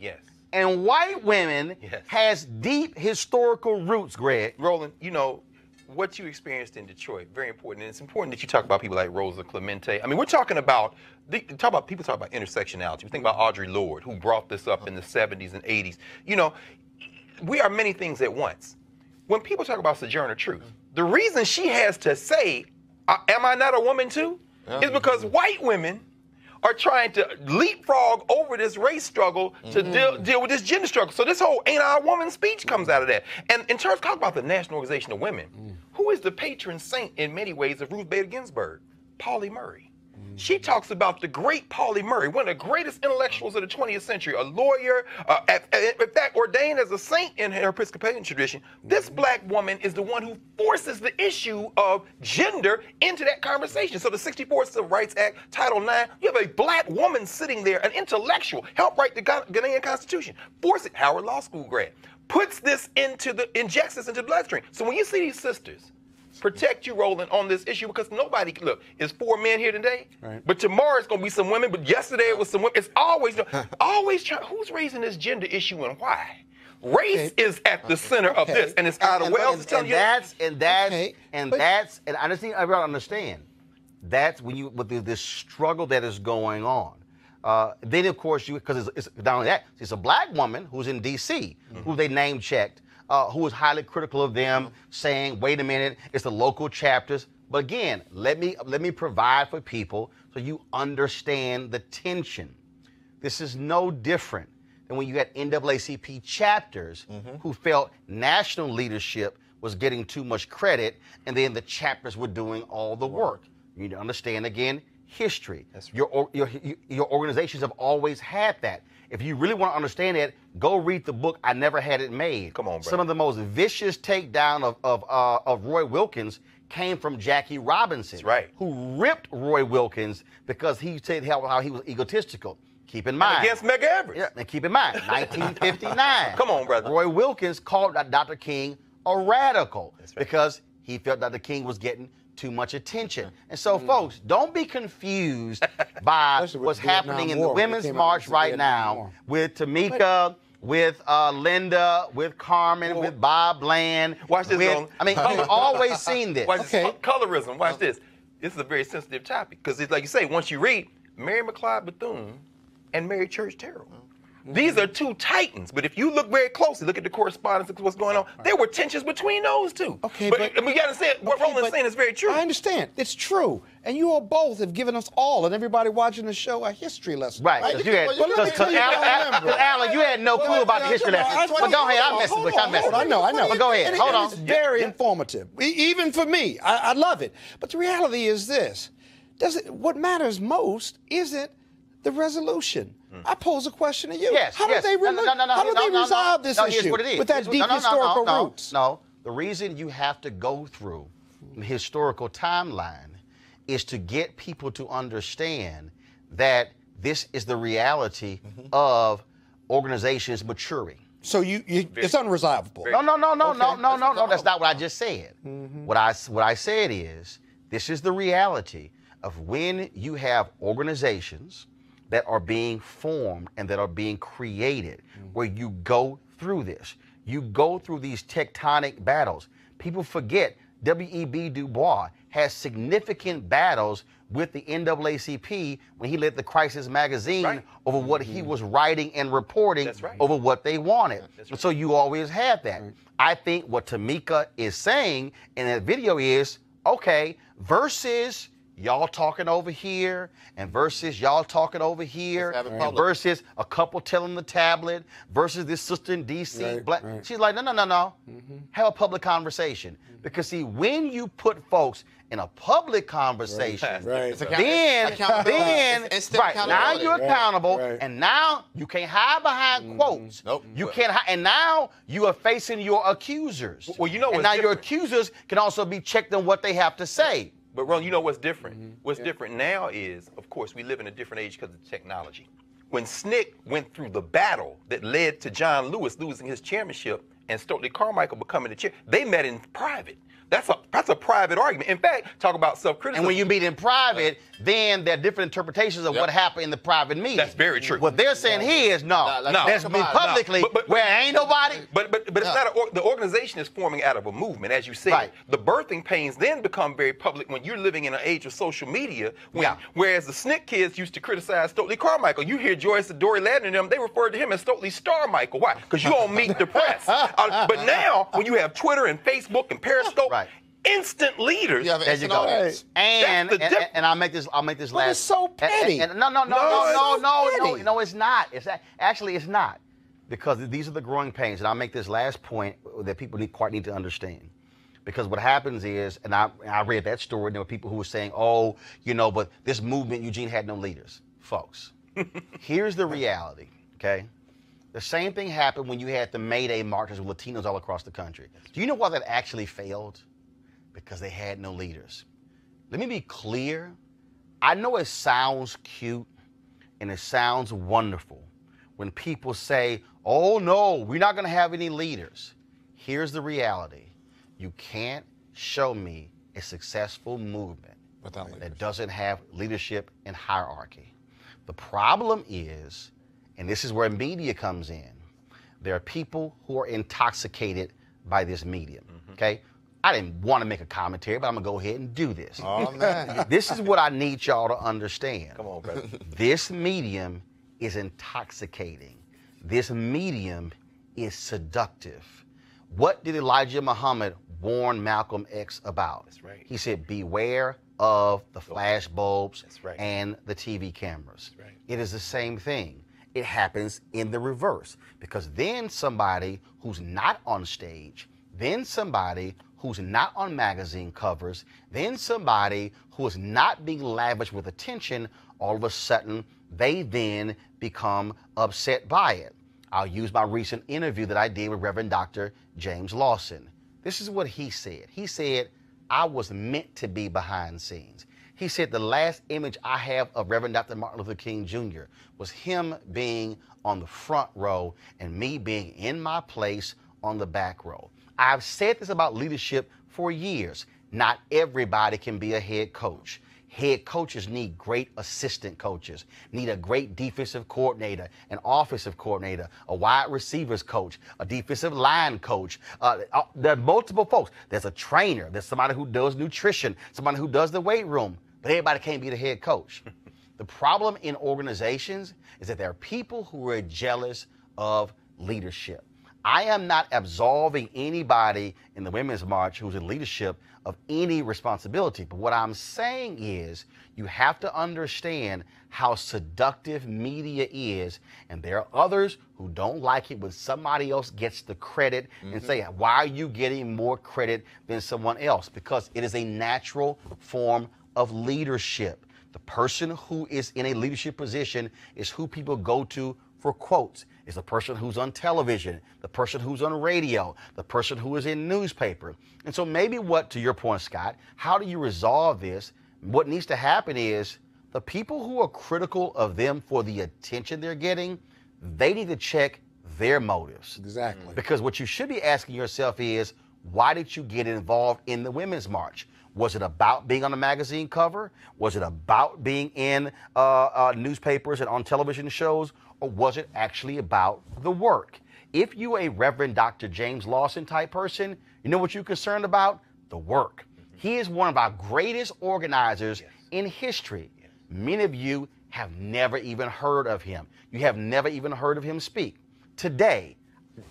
and white women has deep historical roots, Greg. Roland, you know, what you experienced in Detroit, very important. And it's important that you talk about people like Rosa Clemente. I mean, we're talking about, people talk about intersectionality. We think about Audre Lorde, who brought this up in the 70s and 80s. You know, we are many things at once. When people talk about Sojourner Truth, the reason she has to say, am I not a woman too? Is because white women are trying to leapfrog over this race struggle to deal with this gender struggle. So this whole ain't I a woman speech comes out of that. And in terms, talk about the National Organization of Women, who is the patron saint in many ways of Ruth Bader Ginsburg? Pauli Murray. She talks about the great Pauli Murray, one of the greatest intellectuals of the 20th century, a lawyer, in fact, ordained as a saint in her Episcopalian tradition. This black woman is the one who forces the issue of gender into that conversation. So the 64 Civil Rights Act, Title IX, you have a black woman sitting there, an intellectual, helped write the Ghanaian Constitution, force it, Howard Law School grad, injects this into the bloodstream. So when you see these sisters protect you, Roland, on this issue, because nobody, look, it's 4 men here today, but tomorrow it's going to be some women, but yesterday it was some women. It's always trying, who's raising this gender issue and why? Race is at the center of this, and it's out of Wells telling you. And I just think I really understand. That's when you, with this struggle that is going on. Then, of course, because it's not only that, it's a black woman who's in D.C., who they name checked, who was highly critical of them, saying, wait a minute, it's the local chapters. But again, let me provide for people so you understand the tension. This is no different than when you had NAACP chapters who felt national leadership was getting too much credit, and then the chapters were doing all the work. You need to understand, again, history. Your organizations have always had that. If you really want to understand that, go read the book, I Never Had It Made. Come on, bro. Some of the most vicious takedown of Roy Wilkins came from Jackie Robinson, who ripped Roy Wilkins because he said how he was egotistical. Keep in mind. And against Medgar Evers. Yeah, and keep in mind, 1959. Come on, brother. Roy Wilkins called Dr. King a radical because he felt Dr. King was getting too much attention. And so, folks, don't be confused by what's happening in the Women's March right now with Tamika, with Linda, with Carmen, with Bob Bland. Watch this, Roland. I mean, you've always seen this. Watch this. Colorism. Watch this. This is a very sensitive topic because, like you say, once you read Mary McLeod Bethune and Mary Church Terrell. These are two titans, but if you look very closely, look at the correspondence of what's going on, there were tensions between those two. Okay, but we got to say what Roland's saying is very true. I understand. It's true. And you all both have given us all and everybody watching the show a history lesson. Right. Because Alan, you had no clue about the history lesson. But go ahead. I'm messing with you. I know. But go ahead. Hold on. It's very informative. Even for me. I love it. But the reality is this. What matters most isn't the resolution. I pose a question to you. How do they resolve this issue with that deep historical roots? No, the reason you have to go through the historical timeline is to get people to understand that this is the reality of organizations maturing. So it's unresolvable. No. That's not what I just said. What I said is this is the reality of when you have organizations that are being formed and that are being created, where you go through this. You go through these tectonic battles. People forget W.E.B. Du Bois has significant battles with the NAACP when he led the Crisis magazine over what he was writing and reporting over what they wanted. So you always have that. I think what Tamika is saying in that video is, okay, versus y'all talking over here and versus y'all talking over here and versus a couple telling the tablet versus this sister in D.C. She's like, no. Have a public conversation. Because, see, when you put folks in a public conversation, then now you're accountable, and now you can't hide behind quotes. You can't hide, and now you are facing your accusers. Well, you know, and now your accusers can also be checked on what they have to say. But Ron, you know what's different? What's different now is, of course, we live in a different age because of technology. When SNCC went through the battle that led to John Lewis losing his chairmanship and Stokely Carmichael becoming the chair, they met in private. That's a private argument. In fact, talk about self-criticism. And when you meet in private, then there are different interpretations of what happened in the private meeting. That's very true. What they're saying here is let's meet publicly where ain't nobody. But it's not the organization is forming out of a movement, as you said. Right. The birthing pains then become very public when you're living in an age of social media. Whereas the SNCC kids used to criticize Stokely Carmichael. You hear Joyce and Dory Ladner and them, they referred to him as Stokely Star-Michael. Why? Because you don't meet the press. But now, when you have Twitter and Facebook and Periscope, instant leaders. There you go. And I'll make this last. But it's so petty. No, it's not. Actually, it's not. Because these are the growing pains. And I'll make this last point that people need to understand. Because what happens is, and I read that story, and there were people who were saying, but this movement, Eugene had no leaders. Folks, here's the reality, okay? The same thing happened when you had the May Day marches with Latinos all across the country. Do you know why that actually failed? Because they had no leaders. Let me be clear. I know it sounds cute and it sounds wonderful when people say, oh no, we're not going to have any leaders. Here's the reality. You can't show me a successful movement that doesn't have leadership and hierarchy. The problem is, and this is where media comes in, there are people who are intoxicated by this medium, okay? I didn't want to make a commentary, but I'm going to go ahead and do this. Oh, man. This is what I need y'all to understand. Come on, brother. This medium is intoxicating. This medium is seductive. What did Elijah Muhammad warn Malcolm X about? That's right. He said, beware of the flash bulbs right. and the TV cameras. That's right. It is the same thing. It happens in the reverse, because then somebody who's not on stage, then somebody who's not on magazine covers, then somebody who is not being lavished with attention, all of a sudden, they then become upset by it. I'll use my recent interview that I did with Reverend Dr. James Lawson. This is what he said. He said, I was meant to be behind scenes. He said, the last image I have of Reverend Dr. Martin Luther King Jr. was him being on the front row and me being in my place on the back row. I've said this about leadership for years. Not everybody can be a head coach. Head coaches need great assistant coaches, need a great defensive coordinator, an offensive coordinator, a wide receivers coach, a defensive line coach. There are multiple folks. There's a trainer. There's somebody who does nutrition, somebody who does the weight room. But everybody can't be the head coach. The problem in organizations is that there are people who are jealous of leadership. I am not absolving anybody in the Women's March who's in leadership of any responsibility. But what I'm saying is you have to understand how seductive media is. And there are others who don't like it when somebody else gets the credit and say, why are you getting more credit than someone else? Because it is a natural form of leadership. The person who is in a leadership position is who people go to for quotes. It's the person who's on television, the person who's on radio, the person who is in newspaper. And so maybe to your point, Scott, how do you resolve this? What needs to happen is the people who are critical of them for the attention they're getting, they need to check their motives. Exactly. Because what you should be asking yourself is, why did you get involved in the Women's March? Was it about being on a magazine cover? Was it about being in newspapers and on television shows? Or was it actually about the work? If you're a Reverend Dr. James Lawson type person, you know what you're concerned about? The work. He is one of our greatest organizers in history. Many of you have never even heard of him. You have never even heard of him speak. Today,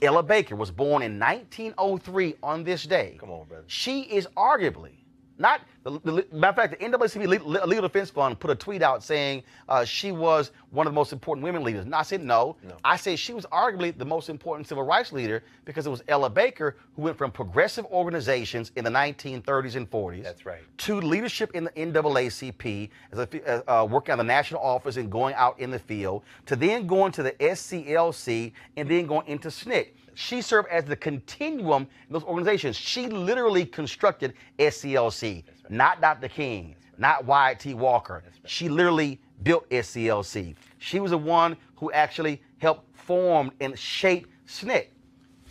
Ella Baker was born in 1903 on this day. Come on, brother. She is arguably Not matter of fact, the NAACP Legal Defense Fund put a tweet out saying she was one of the most important women leaders. And I said no. I said she was arguably the most important civil rights leader because it was Ella Baker who went from progressive organizations in the 1930s and 40s. That's right. To leadership in the NAACP, as working on the national office and going out in the field, to then going to the SCLC and then going into SNCC. She served as the continuum in those organizations. She literally constructed SCLC, not Dr. King, not Wyatt T. Walker. She literally built SCLC. She was the one who actually helped form and shape SNCC.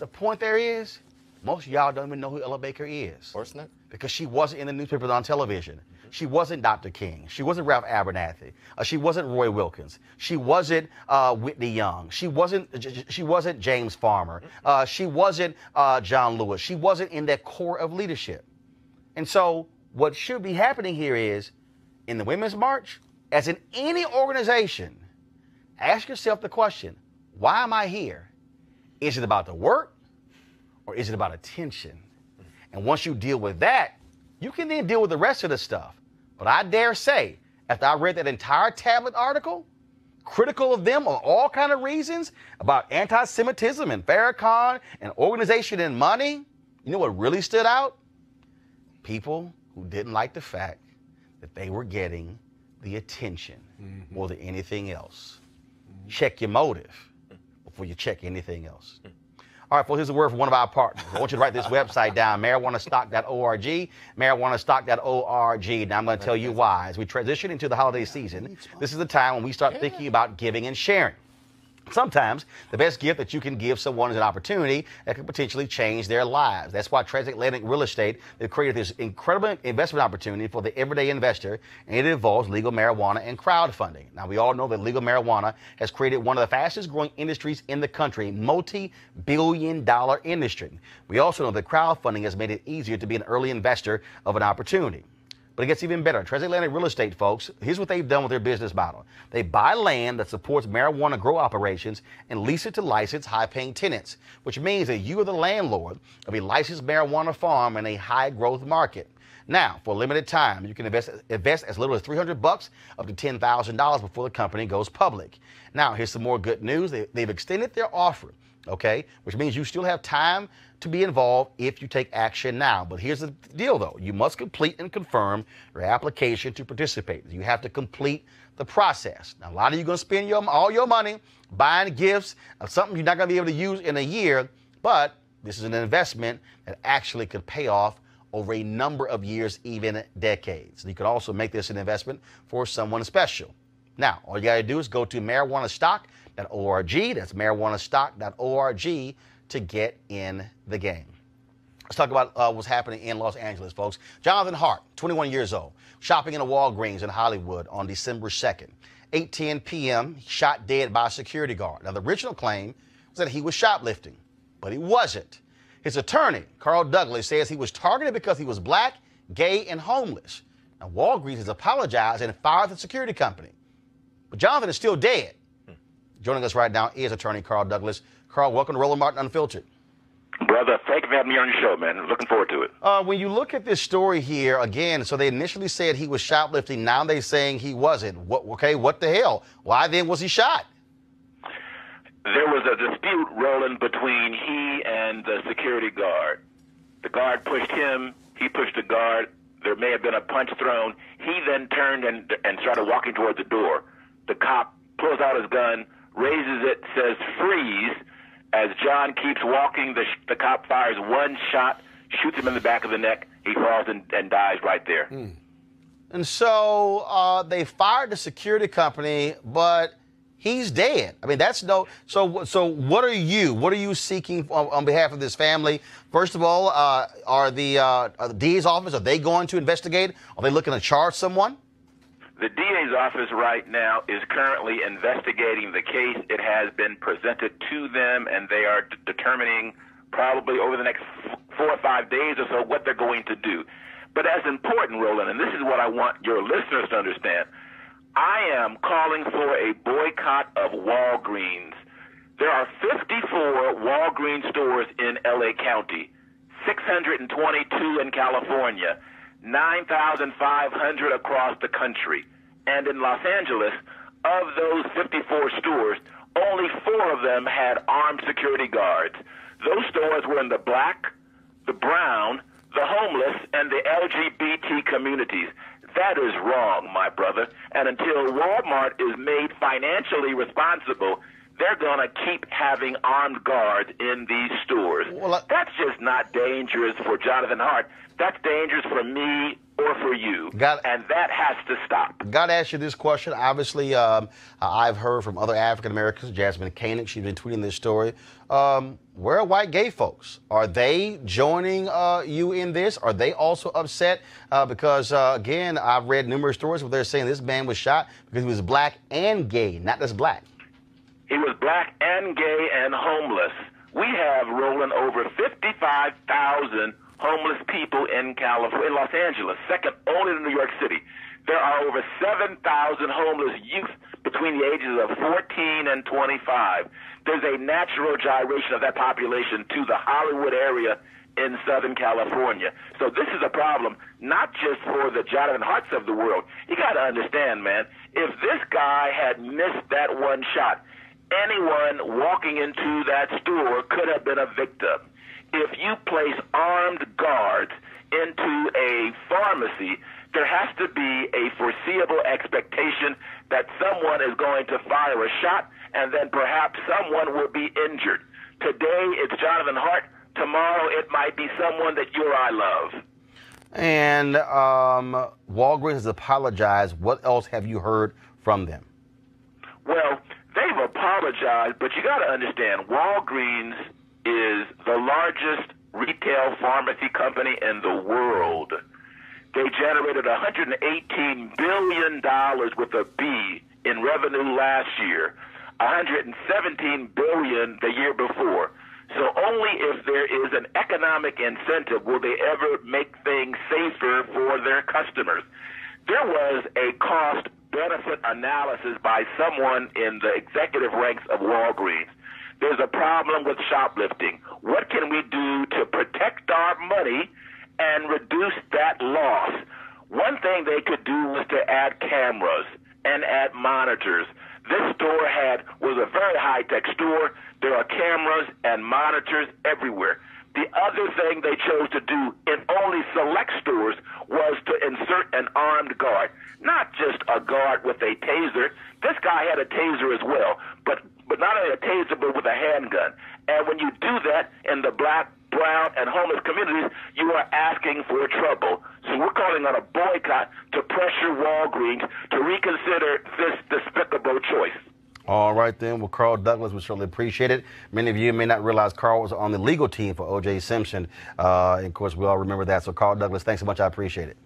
The point there is, most of y'all don't even know who Ella Baker is. Or SNCC. Because she wasn't in the newspapers on television. She wasn't Dr. King. She wasn't Ralph Abernathy. She wasn't Roy Wilkins. She wasn't Whitney Young. She wasn't James Farmer. She wasn't John Lewis. She wasn't in that core of leadership. And so what should be happening here is, in the Women's March, as in any organization, ask yourself the question, why am I here? Is it about the work or is it about attention? And once you deal with that, you can then deal with the rest of the stuff. But I dare say, after I read that entire tablet article, critical of them on all kind of reasons about anti-Semitism and Farrakhan and organization and money, you know what really stood out? People who didn't like the fact that they were getting the attention more than anything else. Check your motive before you check anything else. All right, well, here's a word from one of our partners. I want you to write this website down, marijuanastock.org, marijuanastock.org. Now, I'm going to tell you why. As we transition into the holiday season, this is the time when we start thinking about giving and sharing. Sometimes the best gift that you can give someone is an opportunity that could potentially change their lives. That's why Transatlantic Real Estate, they've created this incredible investment opportunity for the everyday investor, and it involves legal marijuana and crowdfunding. Now, we all know that legal marijuana has created one of the fastest growing industries in the country, multi-billion-dollar industry. We also know that crowdfunding has made it easier to be an early investor of an opportunity. But it gets even better. Transatlantic Real Estate, folks, here's what they've done with their business model. They buy land that supports marijuana grow operations and lease it to licensed high-paying tenants, which means that you are the landlord of a licensed marijuana farm in a high-growth market. Now, for a limited time, you can invest as little as $300 up to $10,000 before the company goes public. Now, here's some more good news. They've extended their offer, okay, which means you still have time to be involved if you take action now. But here's the deal, though. You must complete and confirm your application to participate. You have to complete the process. Now, a lot of you are going to spend all your money buying gifts of something you're not going to be able to use in a year, but this is an investment that actually could pay off over a number of years, even decades. You could also make this an investment for someone special. Now, all you got to do is go to marijuanastock.org. That's marijuanastock.org to get in the game. Let's talk about what's happening in Los Angeles, folks. Jonathan Hart, 21 years old, shopping in a Walgreens in Hollywood on December 2nd. 8:10 p.m., shot dead by a security guard. Now, the original claim was that he was shoplifting, but he wasn't. His attorney, Carl Douglas, says he was targeted because he was black, gay, and homeless. Now, Walgreens has apologized and fired the security company. But Jonathan is still dead. Joining us right now is attorney Carl Douglas. Carl, welcome to Roland Martin Unfiltered. Brother, thank you for having me on your show, man. Looking forward to it. When you look at this story here, again, so they initially said he was shoplifting. Now they're saying he wasn't. What the hell? Why then was he shot? There was a dispute, Roland, between he and the security guard. The guard pushed him. He pushed the guard. There may have been a punch thrown. He then turned and started walking toward the door. The cop pulls out his gun, raises it, says, freeze. As John keeps walking, the cop fires one shot, shoots him in the back of the neck. He falls and dies right there. And so they fired the security company, but he's dead. I mean, that's no. So what are you seeking on behalf of this family? First of all, are the DA's office, are they going to investigate? Are they looking to charge someone? The DA's office right now is currently investigating the case. It has been presented to them, and they are determining probably over the next 4 or 5 days or so what they're going to do. But as important, Roland, and this is what I want your listeners to understand, I am calling for a boycott of Walgreens. There are 54 Walgreens stores in L.A. County, 622 in California. 9,500 across the country. And in Los Angeles, of those 54 stores, only 4 of them had armed security guards. Those stores were in the black, the brown, the homeless, and the LGBT communities. That is wrong, my brother. And until Walmart is made financially responsible, they're going to keep having armed guards in these stores. That's just not dangerous for Jonathan Hart. That's dangerous for me or for you. And that has to stop. Got to ask you this question. Obviously, I've heard from other African Americans, Jasmine Koenig, she's been tweeting this story. Where are white gay folks? Are they joining you in this? Are they also upset? Because, again, I've read numerous stories where they're saying this man was shot because he was black and gay, not just black. He was black and gay and homeless. We have, Roland, over 55,000 homeless people in California, in Los Angeles, second only to New York City. There are over 7,000 homeless youth between the ages of 14 and 25. There's a natural gyration of that population to the Hollywood area in Southern California. So this is a problem, not just for the Jonathan Harts of the world. You got to understand, man, if this guy had missed that one shot, anyone walking into that store could have been a victim. If you place armed guards into a pharmacy, there has to be a foreseeable expectation that someone is going to fire a shot and then perhaps someone will be injured. Today it's Jonathan Hart. Tomorrow it might be someone that you or I love. And Walgreens has apologized. What else have you heard from them? Well, they've apologized, but you got to understand, Walgreens is the largest retail pharmacy company in the world. They generated $118 billion with a B in revenue last year, $117 billion the year before. So only if there is an economic incentive will they ever make things safer for their customers. There was a cost-benefit analysis by someone in the executive ranks of Walgreens. There's a problem with shoplifting. What can we do to protect our money and reduce that loss? One thing they could do was to add cameras and add monitors. This store was a very high-tech store. There are cameras and monitors everywhere. The other thing they chose to do in only select stores was to insert an armed guard, not just a guard with a taser. This guy had a taser as well, but not only a taser, but with a handgun. And when you do that in the black, brown, and homeless communities, you are asking for trouble. So we're calling on a boycott to pressure Walgreens to reconsider this despicable choice. All right, then. Well, Carl Douglas, we certainly appreciate it. Many of you may not realize Carl was on the legal team for O.J. Simpson. And, of course, we all remember that. So, Carl Douglas, thanks so much. I appreciate it.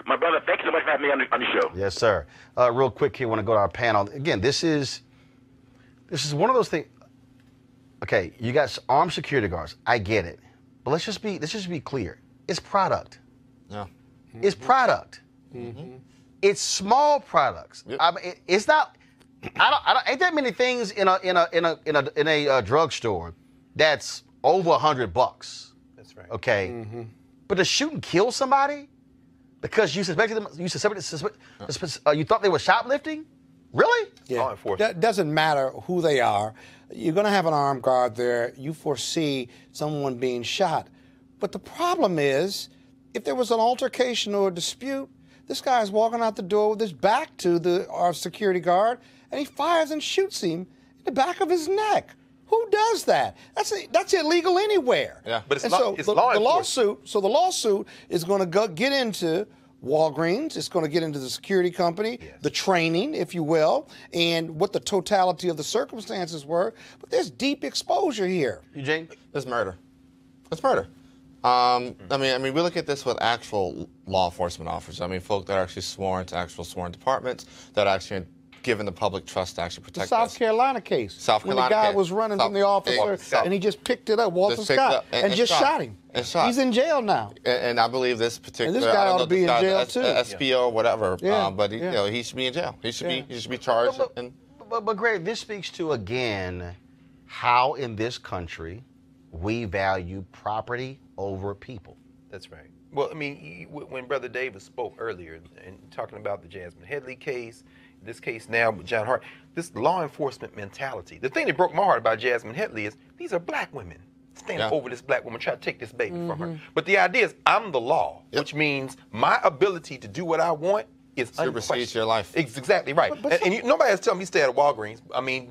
My brother, thanks so much for having me on the show. Yes, sir. Real quick here, I want to go to our panel. Again, this is one of those things. Okay, you got armed security guards. I get it. But let's just be clear. It's product. Yeah. It's product. Mm-hmm. It's small products. Yep. I mean, it's not. Ain't that many things in a drugstore that's over $100. That's right. Okay. Mm-hmm. But to shoot and kill somebody because you suspected them, you thought they were shoplifting? Really? Yeah. That doesn't matter who they are. You're going to have an armed guard there. You foresee someone being shot. But the problem is, if there was an altercation or a dispute, this guy's walking out the door with his back to our security guard, and he fires and shoots him in the back of his neck. Who does that? That's illegal anywhere. Yeah, but the lawsuit is going to get into Walgreens. It's going to get into the security company, yes, the training, if you will, and what the totality of the circumstances were. But there's deep exposure here. Eugene? There's murder. It's murder. I mean, we look at this with actual law enforcement officers. I mean, folk that are actually sworn to actual sworn departments that are actually given the public trust to actually protect the South Carolina case. South Carolina when the guy case. was running from the officer and he just picked it up, Walter Scott, and just shot him. And shot. He's in jail now. And I believe this particular, and this guy ought to be in jail too. SPO or whatever. Yeah. But he should be in jail. He should be charged. But Greg, this speaks to again how in this country we value property over people. That's right. Well, I mean, when Brother Davis spoke earlier and talking about the Jasmine Headley case, this case now with John Hart, this law enforcement mentality. The thing that broke my heart about Jasmine Headley is these are black women standing over this black woman trying to take this baby from her. But the idea is I'm the law, which means my ability to do what I want is supersedes your life. It's exactly right. Nobody has to tell me stay at a Walgreens. I mean,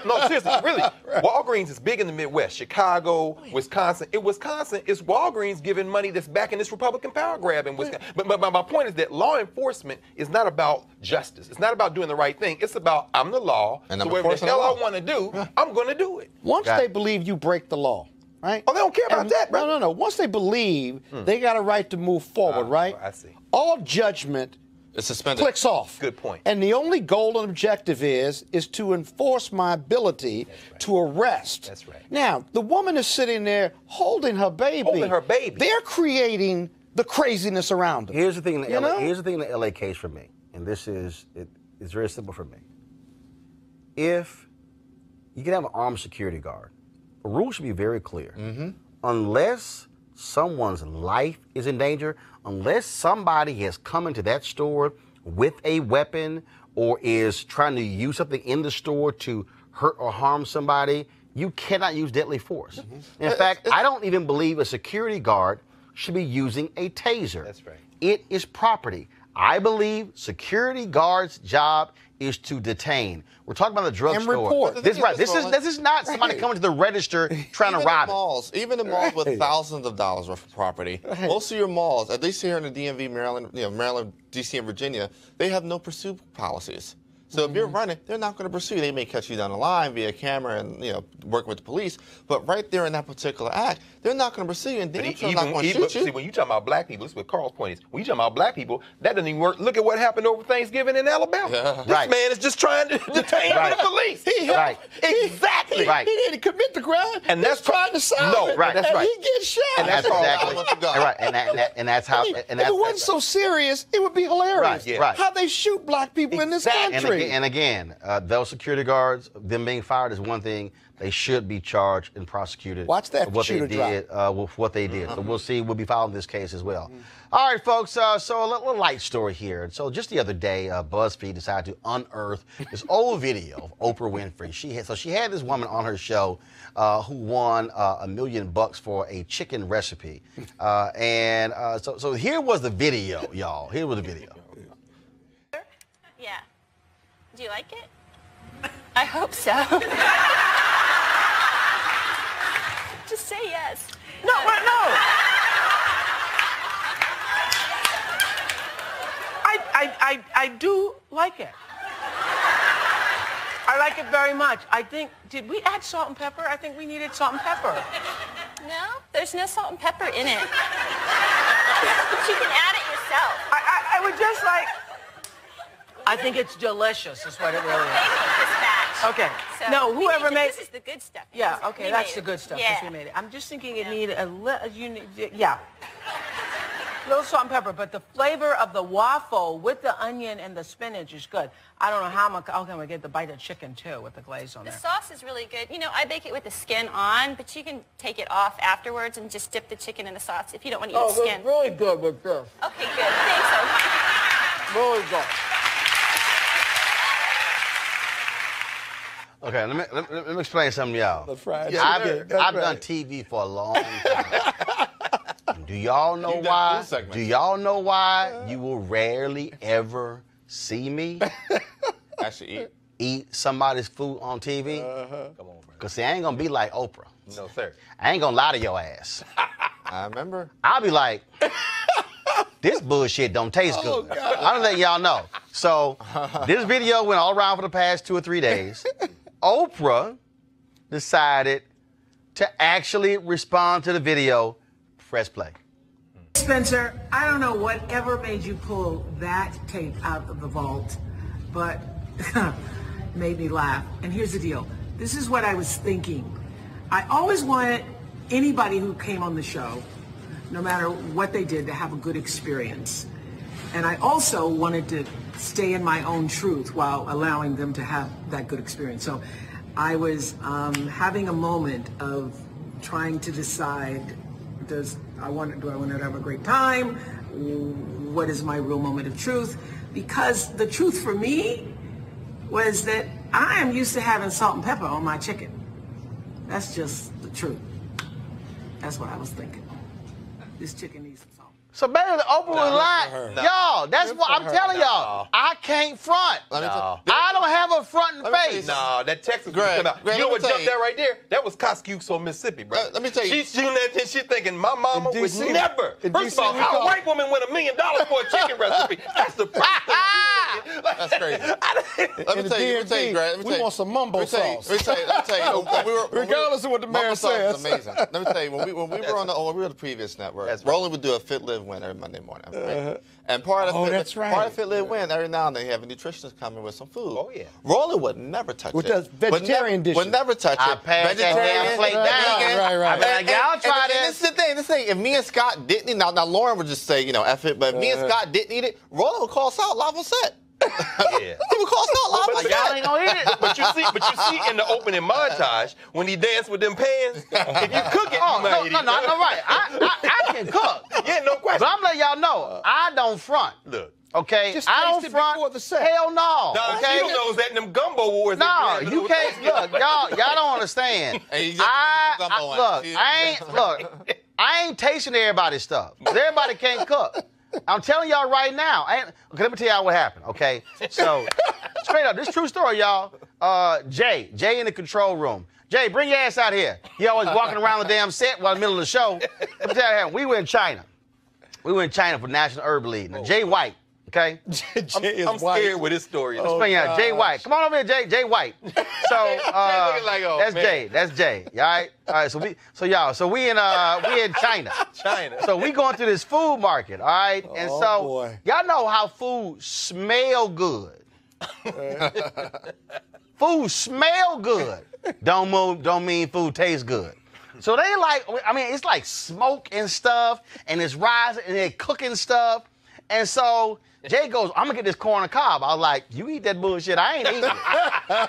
no, seriously, really. Walgreens is big in the Midwest, Chicago, Wisconsin. In Wisconsin, it's Walgreens giving money that's backing this Republican power grab in Wisconsin. But my point is that law enforcement is not about justice. It's not about doing the right thing. It's about I'm the law, and so whatever the hell I want to do, I'm going to do it. Once they believe you break the law, right? Oh, they don't care about that, bro. No. Once they believe they got a right to move forward, right? I see. All judgment it's suspended. Clicks off. Good point. And the only goal and objective is to enforce my ability to arrest. That's right. Now, the woman is sitting there holding her baby. Holding her baby. They're creating the craziness around them. Here's the thing in the LA, here's the thing in the LA case for me, and this is it's very simple for me. If you can have an armed security guard, the rule should be very clear. Unless someone's life is in danger, unless somebody has come into that store with a weapon or is trying to use something in the store to hurt or harm somebody, you cannot use deadly force. In fact, I don't even believe a security guard should be using a taser. That's right. It is property. I believe security guards' job is to detain. We're talking about the drugstore. And report. This is not somebody coming to the register trying to rob it. Even the malls with thousands of dollars worth of property. Most of your malls, at least here in the DMV, Maryland, Maryland, DC, and Virginia, they have no pursuit policies. So if you're running, they're not going to pursue you. They may catch you down the line via camera and working with the police. But right there in that particular act, they're not going to pursue you, and they're not going to shoot you. See, when you talk about black people, this is what Carl's point is. When you talk about black people, that doesn't even work. Look at what happened over Thanksgiving in Alabama. Yeah. This man is just trying to detain the police. Exactly. He didn't commit the crime. And that's trying to solve it. Right. That's right. He gets shot. And that's exactly right. And that's how. If it wasn't so serious, it would be hilarious. Right. How they shoot black people in this country. And again, those security guards, them being fired is one thing. They should be charged and prosecuted. Watch that for what they did. With what they did. So we'll see. We'll be following this case as well. All right, folks. So a little light story here. So just the other day, BuzzFeed decided to unearth this old video of Oprah Winfrey. She had this woman on her show who won $1 million for a chicken recipe. So here was the video, y'all. Here was the video. Yeah. Do you like it? I hope so. Just say yes. No, wait, no. I do like it. I like it very much. I think, did we add salt and pepper? I think we needed salt and pepper. No, there's no salt and pepper in it. But you can add it yourself. I would just like, I think it's delicious is what it really is. Okay. So no, whoever made this is the good stuff. Yeah, okay, that's the good stuff. Yeah. We made it. I'm just thinking it needed a little, little salt and pepper, but the flavor of the waffle with the onion and the spinach is good. I don't know how I'm going to get the bite of chicken too with the glaze on The there. sauce is really good. You know, I bake it with the skin on, but you can take it off afterwards and just dip the chicken in the sauce if you don't want to eat the skin. Oh, really good with this. Okay, good. Thanks so much. Really good. Okay, let me explain something to y'all. I've done TV for a long time. Do y'all know why? Do y'all know why you will rarely ever see me actually eat somebody's food on TV? Come on, bro. Because see, I ain't gonna be like Oprah. No, sir. I ain't gonna lie to your ass. I remember. I'll be like, this bullshit don't taste good. I'm gonna let y'all know. So this video went all around for the past 2 or 3 days. Oprah decided to actually respond to the video. Press play. Spencer, I don't know whatever made you pull that tape out of the vault, but made me laugh. And here's the deal. This is what I was thinking. I always wanted anybody who came on the show, no matter what they did, to have a good experience. And I also wanted to stay in my own truth while allowing them to have that good experience. So I was having a moment of trying to decide, does Do I want to have a great time? What is my real moment of truth? Because the truth for me was that I am used to having salt and pepper on my chicken. That's just the truth. That's what I was thinking. This chicken needs some salt. So basically, Oprah was lying. Y'all, that's what I'm telling y'all. I can't front. I don't have a fronting face. No, that Texas Greg, you know what jumped that right there? That was Coscuso, Mississippi, bro. Let me tell you. She's thinking my mama would never. First of all, how a white woman win $1 million for a chicken recipe? That's the first thing. That's crazy. Let me tell you, Greg. We want some mumbo sauce. Let me tell you. Regardless of what the mayor says. Amazing. Let me tell you, when we were on the previous network, Roland would do a Fit Live Win every Monday morning. Right? And part of Fit Live Win, every now and then, you have a nutritionist come in with some food. Oh, yeah. Roland would never touch it. Does vegetarian dishes. Would never touch it. I passed that damn plate down. Right. I mean, y'all try this. This is the thing. If me and Scott didn't eat, now Lauren would just say, F it, but if me and Scott didn't eat it, Roland would call us out live on set. Yeah. He would call us out live on set. Y'all ain't gonna eat it. But you see in the opening montage when he danced with them pans, if you cook it, you might eat it. No, right. I can cook. Yeah, no question. But I'm letting y'all know, I don't front. Look. Okay, Just I don't taste it front. before the set. Hell no. Okay, you knows that in them gumbo wars. No, you can't. Look, y'all don't understand. I ain't tasting everybody's stuff. Everybody can't cook. I'm telling y'all right now. Okay, let me tell y'all what happened. Okay, so straight up, this true story, y'all. Jay in the control room. Jay, bring your ass out here. He always walking around the damn set while in the middle of the show. Let me tell you, we were in China. We were in China for National Herb League. Now, Jay White. Okay, I'm scared with this story. Jay White. Come on over here, Jay White. So that's man. Jay. That's Jay. All right. All right. So we in China. So we going through this food market. All right. And y'all know how food smell good. Food smell good. Don't mean food tastes good. So they it's like smoke and stuff, and it's rising, and they're cooking stuff, and so. Jay goes, I'm going to get this corn on the cob. I was like, you eat that bullshit. I ain't eating it.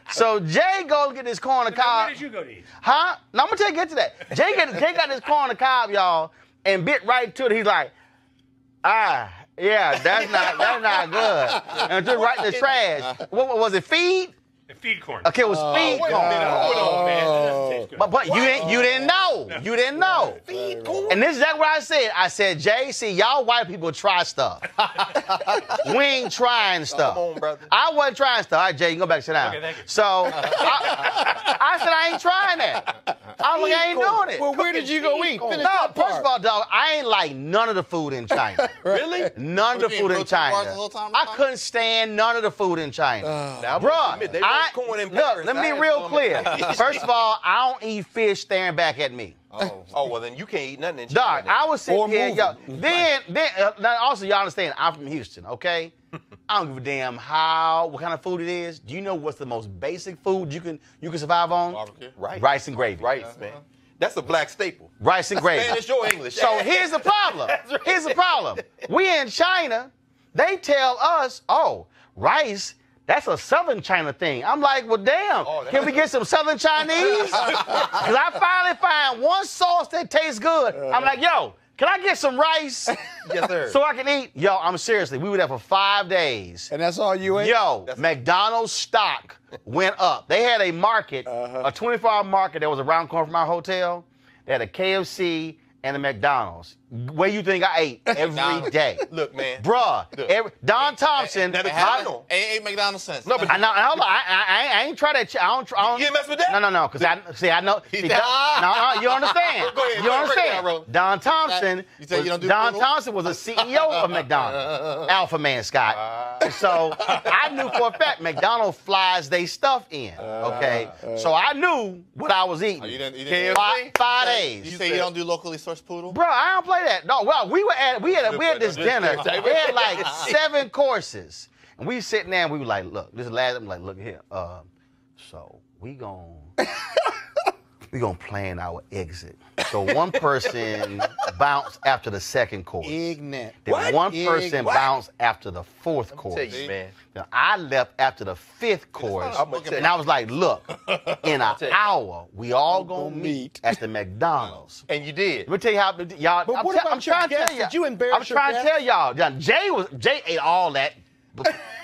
So Jay goes get this corn on the cob. Where did you go to eat? Huh? No, I'm going to get to that. Jay got this corn on the cob, y'all, and bit right to it. He's like, yeah, that's not good. And just right in the trash. What was it, feed? Feed corn. Okay, it was feed corn. Hold on, man. That doesn't taste good. But you didn't know. No. You didn't know. Feed corn. And this is exactly what I said. I said, Jay, see, y'all white people try stuff. We ain't trying stuff. Come on, brother. I wasn't trying stuff. All right, Jay, you can go back and sit down. Okay, thank you. So I said I ain't trying that. I ain't doing it. Well, where did you go eat? No, first of all, dog, I ain't like none of the food in China. Really? None of the food in China. I couldn't stand none of the food in China. Bruh, let me be real clear. First of all, I don't eat fish staring back at me. Oh, well, then you can't eat nothing in China. Dog, I was sitting here, y'all. Then also, y'all understand, I'm from Houston, okay? I don't give a damn what kind of food it is. Do you know what's the most basic food you can survive on? Barbecue. Rice and gravy. Rice, man. That's a black staple. Rice and gravy. Spanish or English. So here's the problem. Here's the problem. We in China, they tell us, rice, that's a Southern China thing. I'm like, well, damn, can we get some Southern Chinese? Because I finally find one sauce that tastes good. I'm like, yo, can I get some rice? Yes, sir. So I can eat? Yo, I'm seriously, we were there for 5 days. And that's all you ate? Yo, McDonald's stock went up. They had a market, a 24-hour market that was around the corner from our hotel. They had a KFC and a McDonald's. Where you think I ate every day? Look, man. Bruh, Don Thompson. Ain't McDonald's sense. No, but I ain't try that. I don't. You didn't mess with that? No, because I know. You understand? Go ahead. You understand? Don Thompson. You say you don't do Don poodle? Thompson was a CEO of McDonald's. Alpha man, Scott. So I knew for a fact McDonald's flies they stuff in. Okay, so I knew what I was eating. You didn't 5 days. You say you don't do locally sourced poodle? Bro, I don't play that. No, well, we had this dinner. They had like 7 courses. And we sitting there and we were like, look, this is the last, I'm like, look here. So we gon' we're going to plan our exit. So one person bounced after the second course. Ignorant. Then one person bounced after the fourth course. Tell you, man. Now, I left after the fifth course, and I was like, look, in an hour, we all going to meet at the McDonald's. And you did. Let me tell you how, y'all, But what about your guests? Did you embarrass I'm trying to tell y'all. Jay ate all that.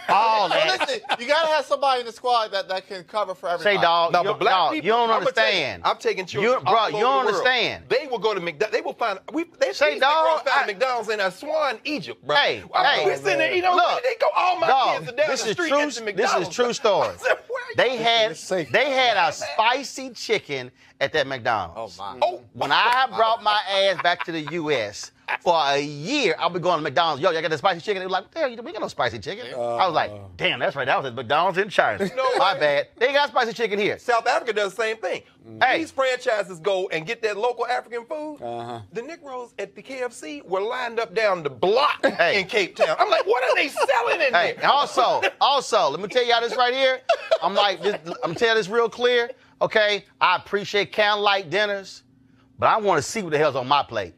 All that. Listen, you gotta have somebody in the squad that can cover for everybody. Say, dog, No, but black people, you don't I'ma tell you, understand. I'm taking children Bro, all over you don't the world. understand. They will go to McDonald's. They will find. They Say, dog, found McDonald's in Aswan, Egypt, bro. Hey, we sitting there, you know, look, they go. All my dog, kids are down this the is street true. at the McDonald's. This is true story. I said, where are you? They had a spicy chicken at that McDonald's. Oh my. Oh, When I brought my ass back to the U.S. for a year, I'll be going to McDonald's. Yo, y'all got the spicy chicken? They were like, what the hell, we got no spicy chicken. I was like, damn, that's right. That was at McDonald's in China. My bad. They ain't got spicy chicken here. South Africa does the same thing. Hey. These franchises go and get that local African food. The Negroes at the KFC were lined up down the block in Cape Town. I'm like, what are they selling in Hey, there? and also, let me tell y'all this right here. I'm telling you this real clear. Okay, I appreciate candlelight dinners, but I want to see what the hell's on my plate.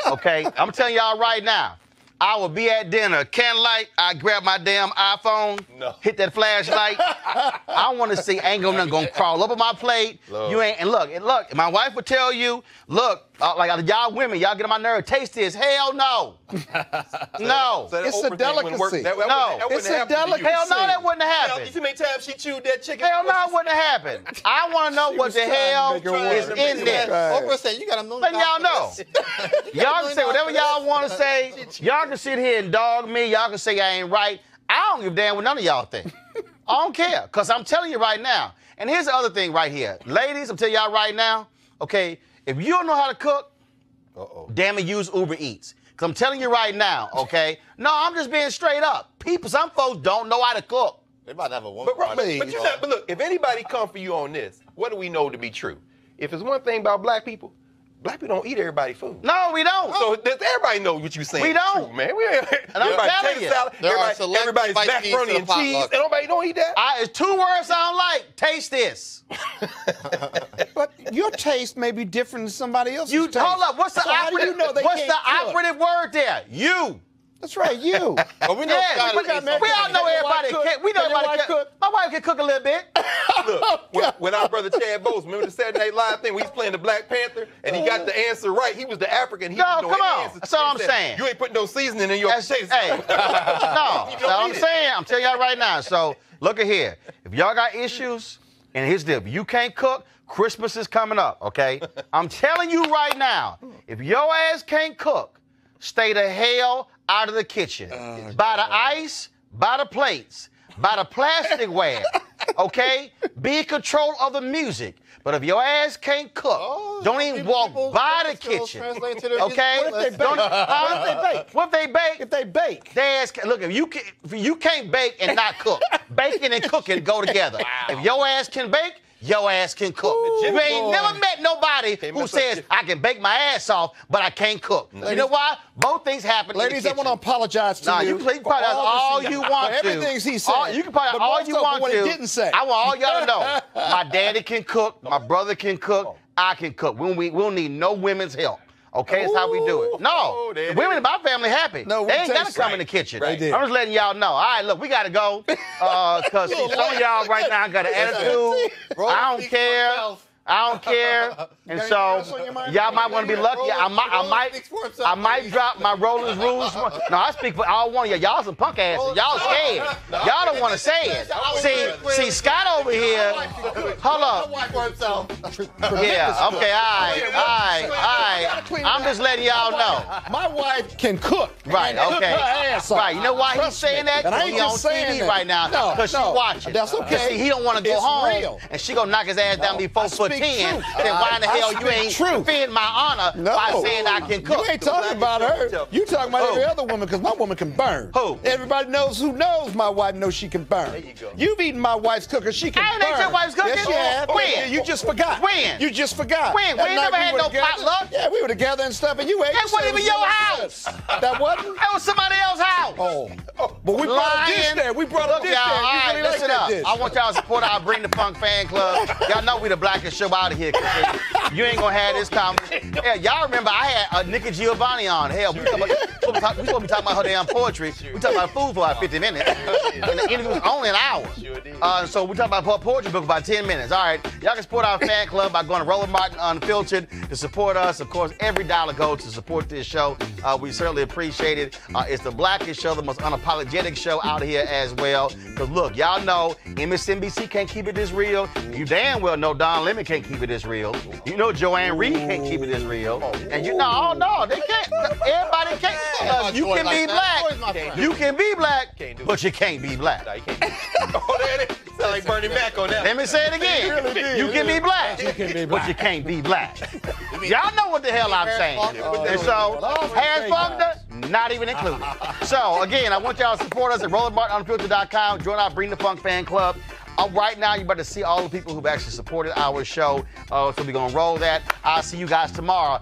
Okay, I'm telling y'all right now. I will be at dinner, candlelight. I grab my damn iPhone, hit that flashlight. I want to see ain't nothing gonna crawl up on my plate. Lord. You ain't and look. My wife would tell you, look, like y'all women, y'all get on my nerve. Taste this. Hell no, no. So that It's a Oprah thing wouldn't work. delicacy. That No. wouldn't It's a happen to you. delicacy. Hell no, that wouldn't have You happened. see how many times she chewed that chicken? Hell no, it wouldn't have happened. I want to know what the hell is in this. Oprah said you got $1 million. Letting y'all know. Y'all can say whatever y'all want to say. Y'all can sit here and dog me. Y'all can say I ain't right. I don't give a damn what none of y'all think. I don't care, because I'm telling you right now. And here's the other thing right here. Ladies, I'm telling y'all right now, okay, if you don't know how to cook, damn it, use Uber Eats. Because I'm telling you right now, okay, no, I'm just being straight up. Some folks don't know how to cook. They about to have a woman. But look, if anybody come for you on this, what do we know to be true? If it's one thing about black people don't eat everybody's food. No, we don't. So everybody knows what you're saying. We don't. True, man. And I'm telling you. Everybody's macaroni and cheese, and nobody don't eat that. It's 2 words I don't like. Taste this. But your taste may be different than somebody else's taste. Hold up. What's the How do you know they What's can't the cook? operative word there? You. That's right, you. Well, we know Yeah, we all know everybody can. We know everybody can cook. My wife can cook a little bit. Look, when our brother Chad Bose, remember the Saturday Night Live thing? We was playing the Black Panther, and he got the answer right. He was the African. He No, didn't know come any on. answers. That's all He I'm said, saying. You ain't putting no seasoning in your taste. Hey, no, that's all I'm saying. I'm telling y'all right now. So look at here. If y'all got issues, and here's the deal. If you can't cook, Christmas is coming up, okay? I'm telling you right now, if your ass can't cook, stay the hell out of the kitchen. Buy the ice, buy the plates, buy the plasticware, okay? Be in control of the music. But if your ass can't cook, don't even walk by the kitchen, okay? What if they bake? What if they bake? If they bake. They ass look, if you can't bake and not cook, baking and cooking go together. If your ass can bake, your ass can cook. You ain't never met nobody who says, I can bake my ass off, but I can't cook. Ladies, you know why? Both things happen in the Ladies, I kitchen. want to apologize to you. You can apologize all you want to. Everything he said. You can apologize all you want what to. he didn't say. I want all y'all to know. My daddy can cook. My brother can cook. I can cook. We don't need no women's help. Okay, that's how we do it. No, the women in my family happy. No, they ain't got to come in the kitchen. Right. I'm just letting y'all know. All right, look, we got to go. Because some of y'all right now got an attitude. I don't care. I don't care. And so y'all might want to be lucky. I might drop my Roland's rules. No, I speak for all one of y'all. Y'all some punk asses. Y'all scared. Y'all don't want to say it. See, Scott over here. Hold up. Yeah. Okay. All right. I'm just letting y'all know. My wife can cook. Right. Cook Okay. her ass off. Right. You know why he's saying that? And I ain't He's on just saying TV that. right now because she's watching. That's okay. See, he don't want to go It's home, real. and she gonna knock his ass down before I speak 4'10". truth. Then why in the hell you speak ain't truth. defend my honor by saying I can cook? You ain't talking about her. You talking about every other woman because my woman can burn. Who? Everybody knows my wife knows she can burn. There you go. You've eaten my wife's cooker. She can I ain't burn. ate your wife's cooking. Yes, you have. When? you just forgot. When? You just forgot. When? We ain't never had no potluck. Yeah, we were together and stuff, and you ate. That wasn't even your house. That wasn't? That was somebody else's house. Oh. But we brought a dish there. We brought a dish there. All right, really listen up. I want y'all to support our Bring the Funk fan club. Y'all know we the blackest show out of here. You ain't gonna have this conversation. Yeah, y'all remember I had Nikki Giovanni on. Hell, we supposed to be talking about her damn poetry. We talking about food for about 50 minutes. And the interview was only an hour. So we talking about her poetry book for about 10 minutes. All right, y'all can support our fan club by going to Roland Martin Unfiltered to support us. Of course, every dollar goes to support this show. We certainly appreciate it. It's the blackest show, the most unapologetic show out here as well. Because look, y'all know MSNBC can't keep it this real. You damn well know Don Lemon can't keep it this real. You know Joanne Reed can't keep it this real. And you know, oh no, they can't. Everybody can't. You can be black. You can be black, but you can't be black. Oh, there it is. Sound like Bernie Mac on that. Let me say it again. You can be black, but you can't be black. Y'all know what the hell I'm saying. And so, Harris Fogner, not even included. So, again, I want y'all to support us at RolandMartinUnfiltered.com. Join our Bring the Funk fan club. Right now, you're about to see all the people who've actually supported our show. So we're going to roll that. I'll see you guys tomorrow.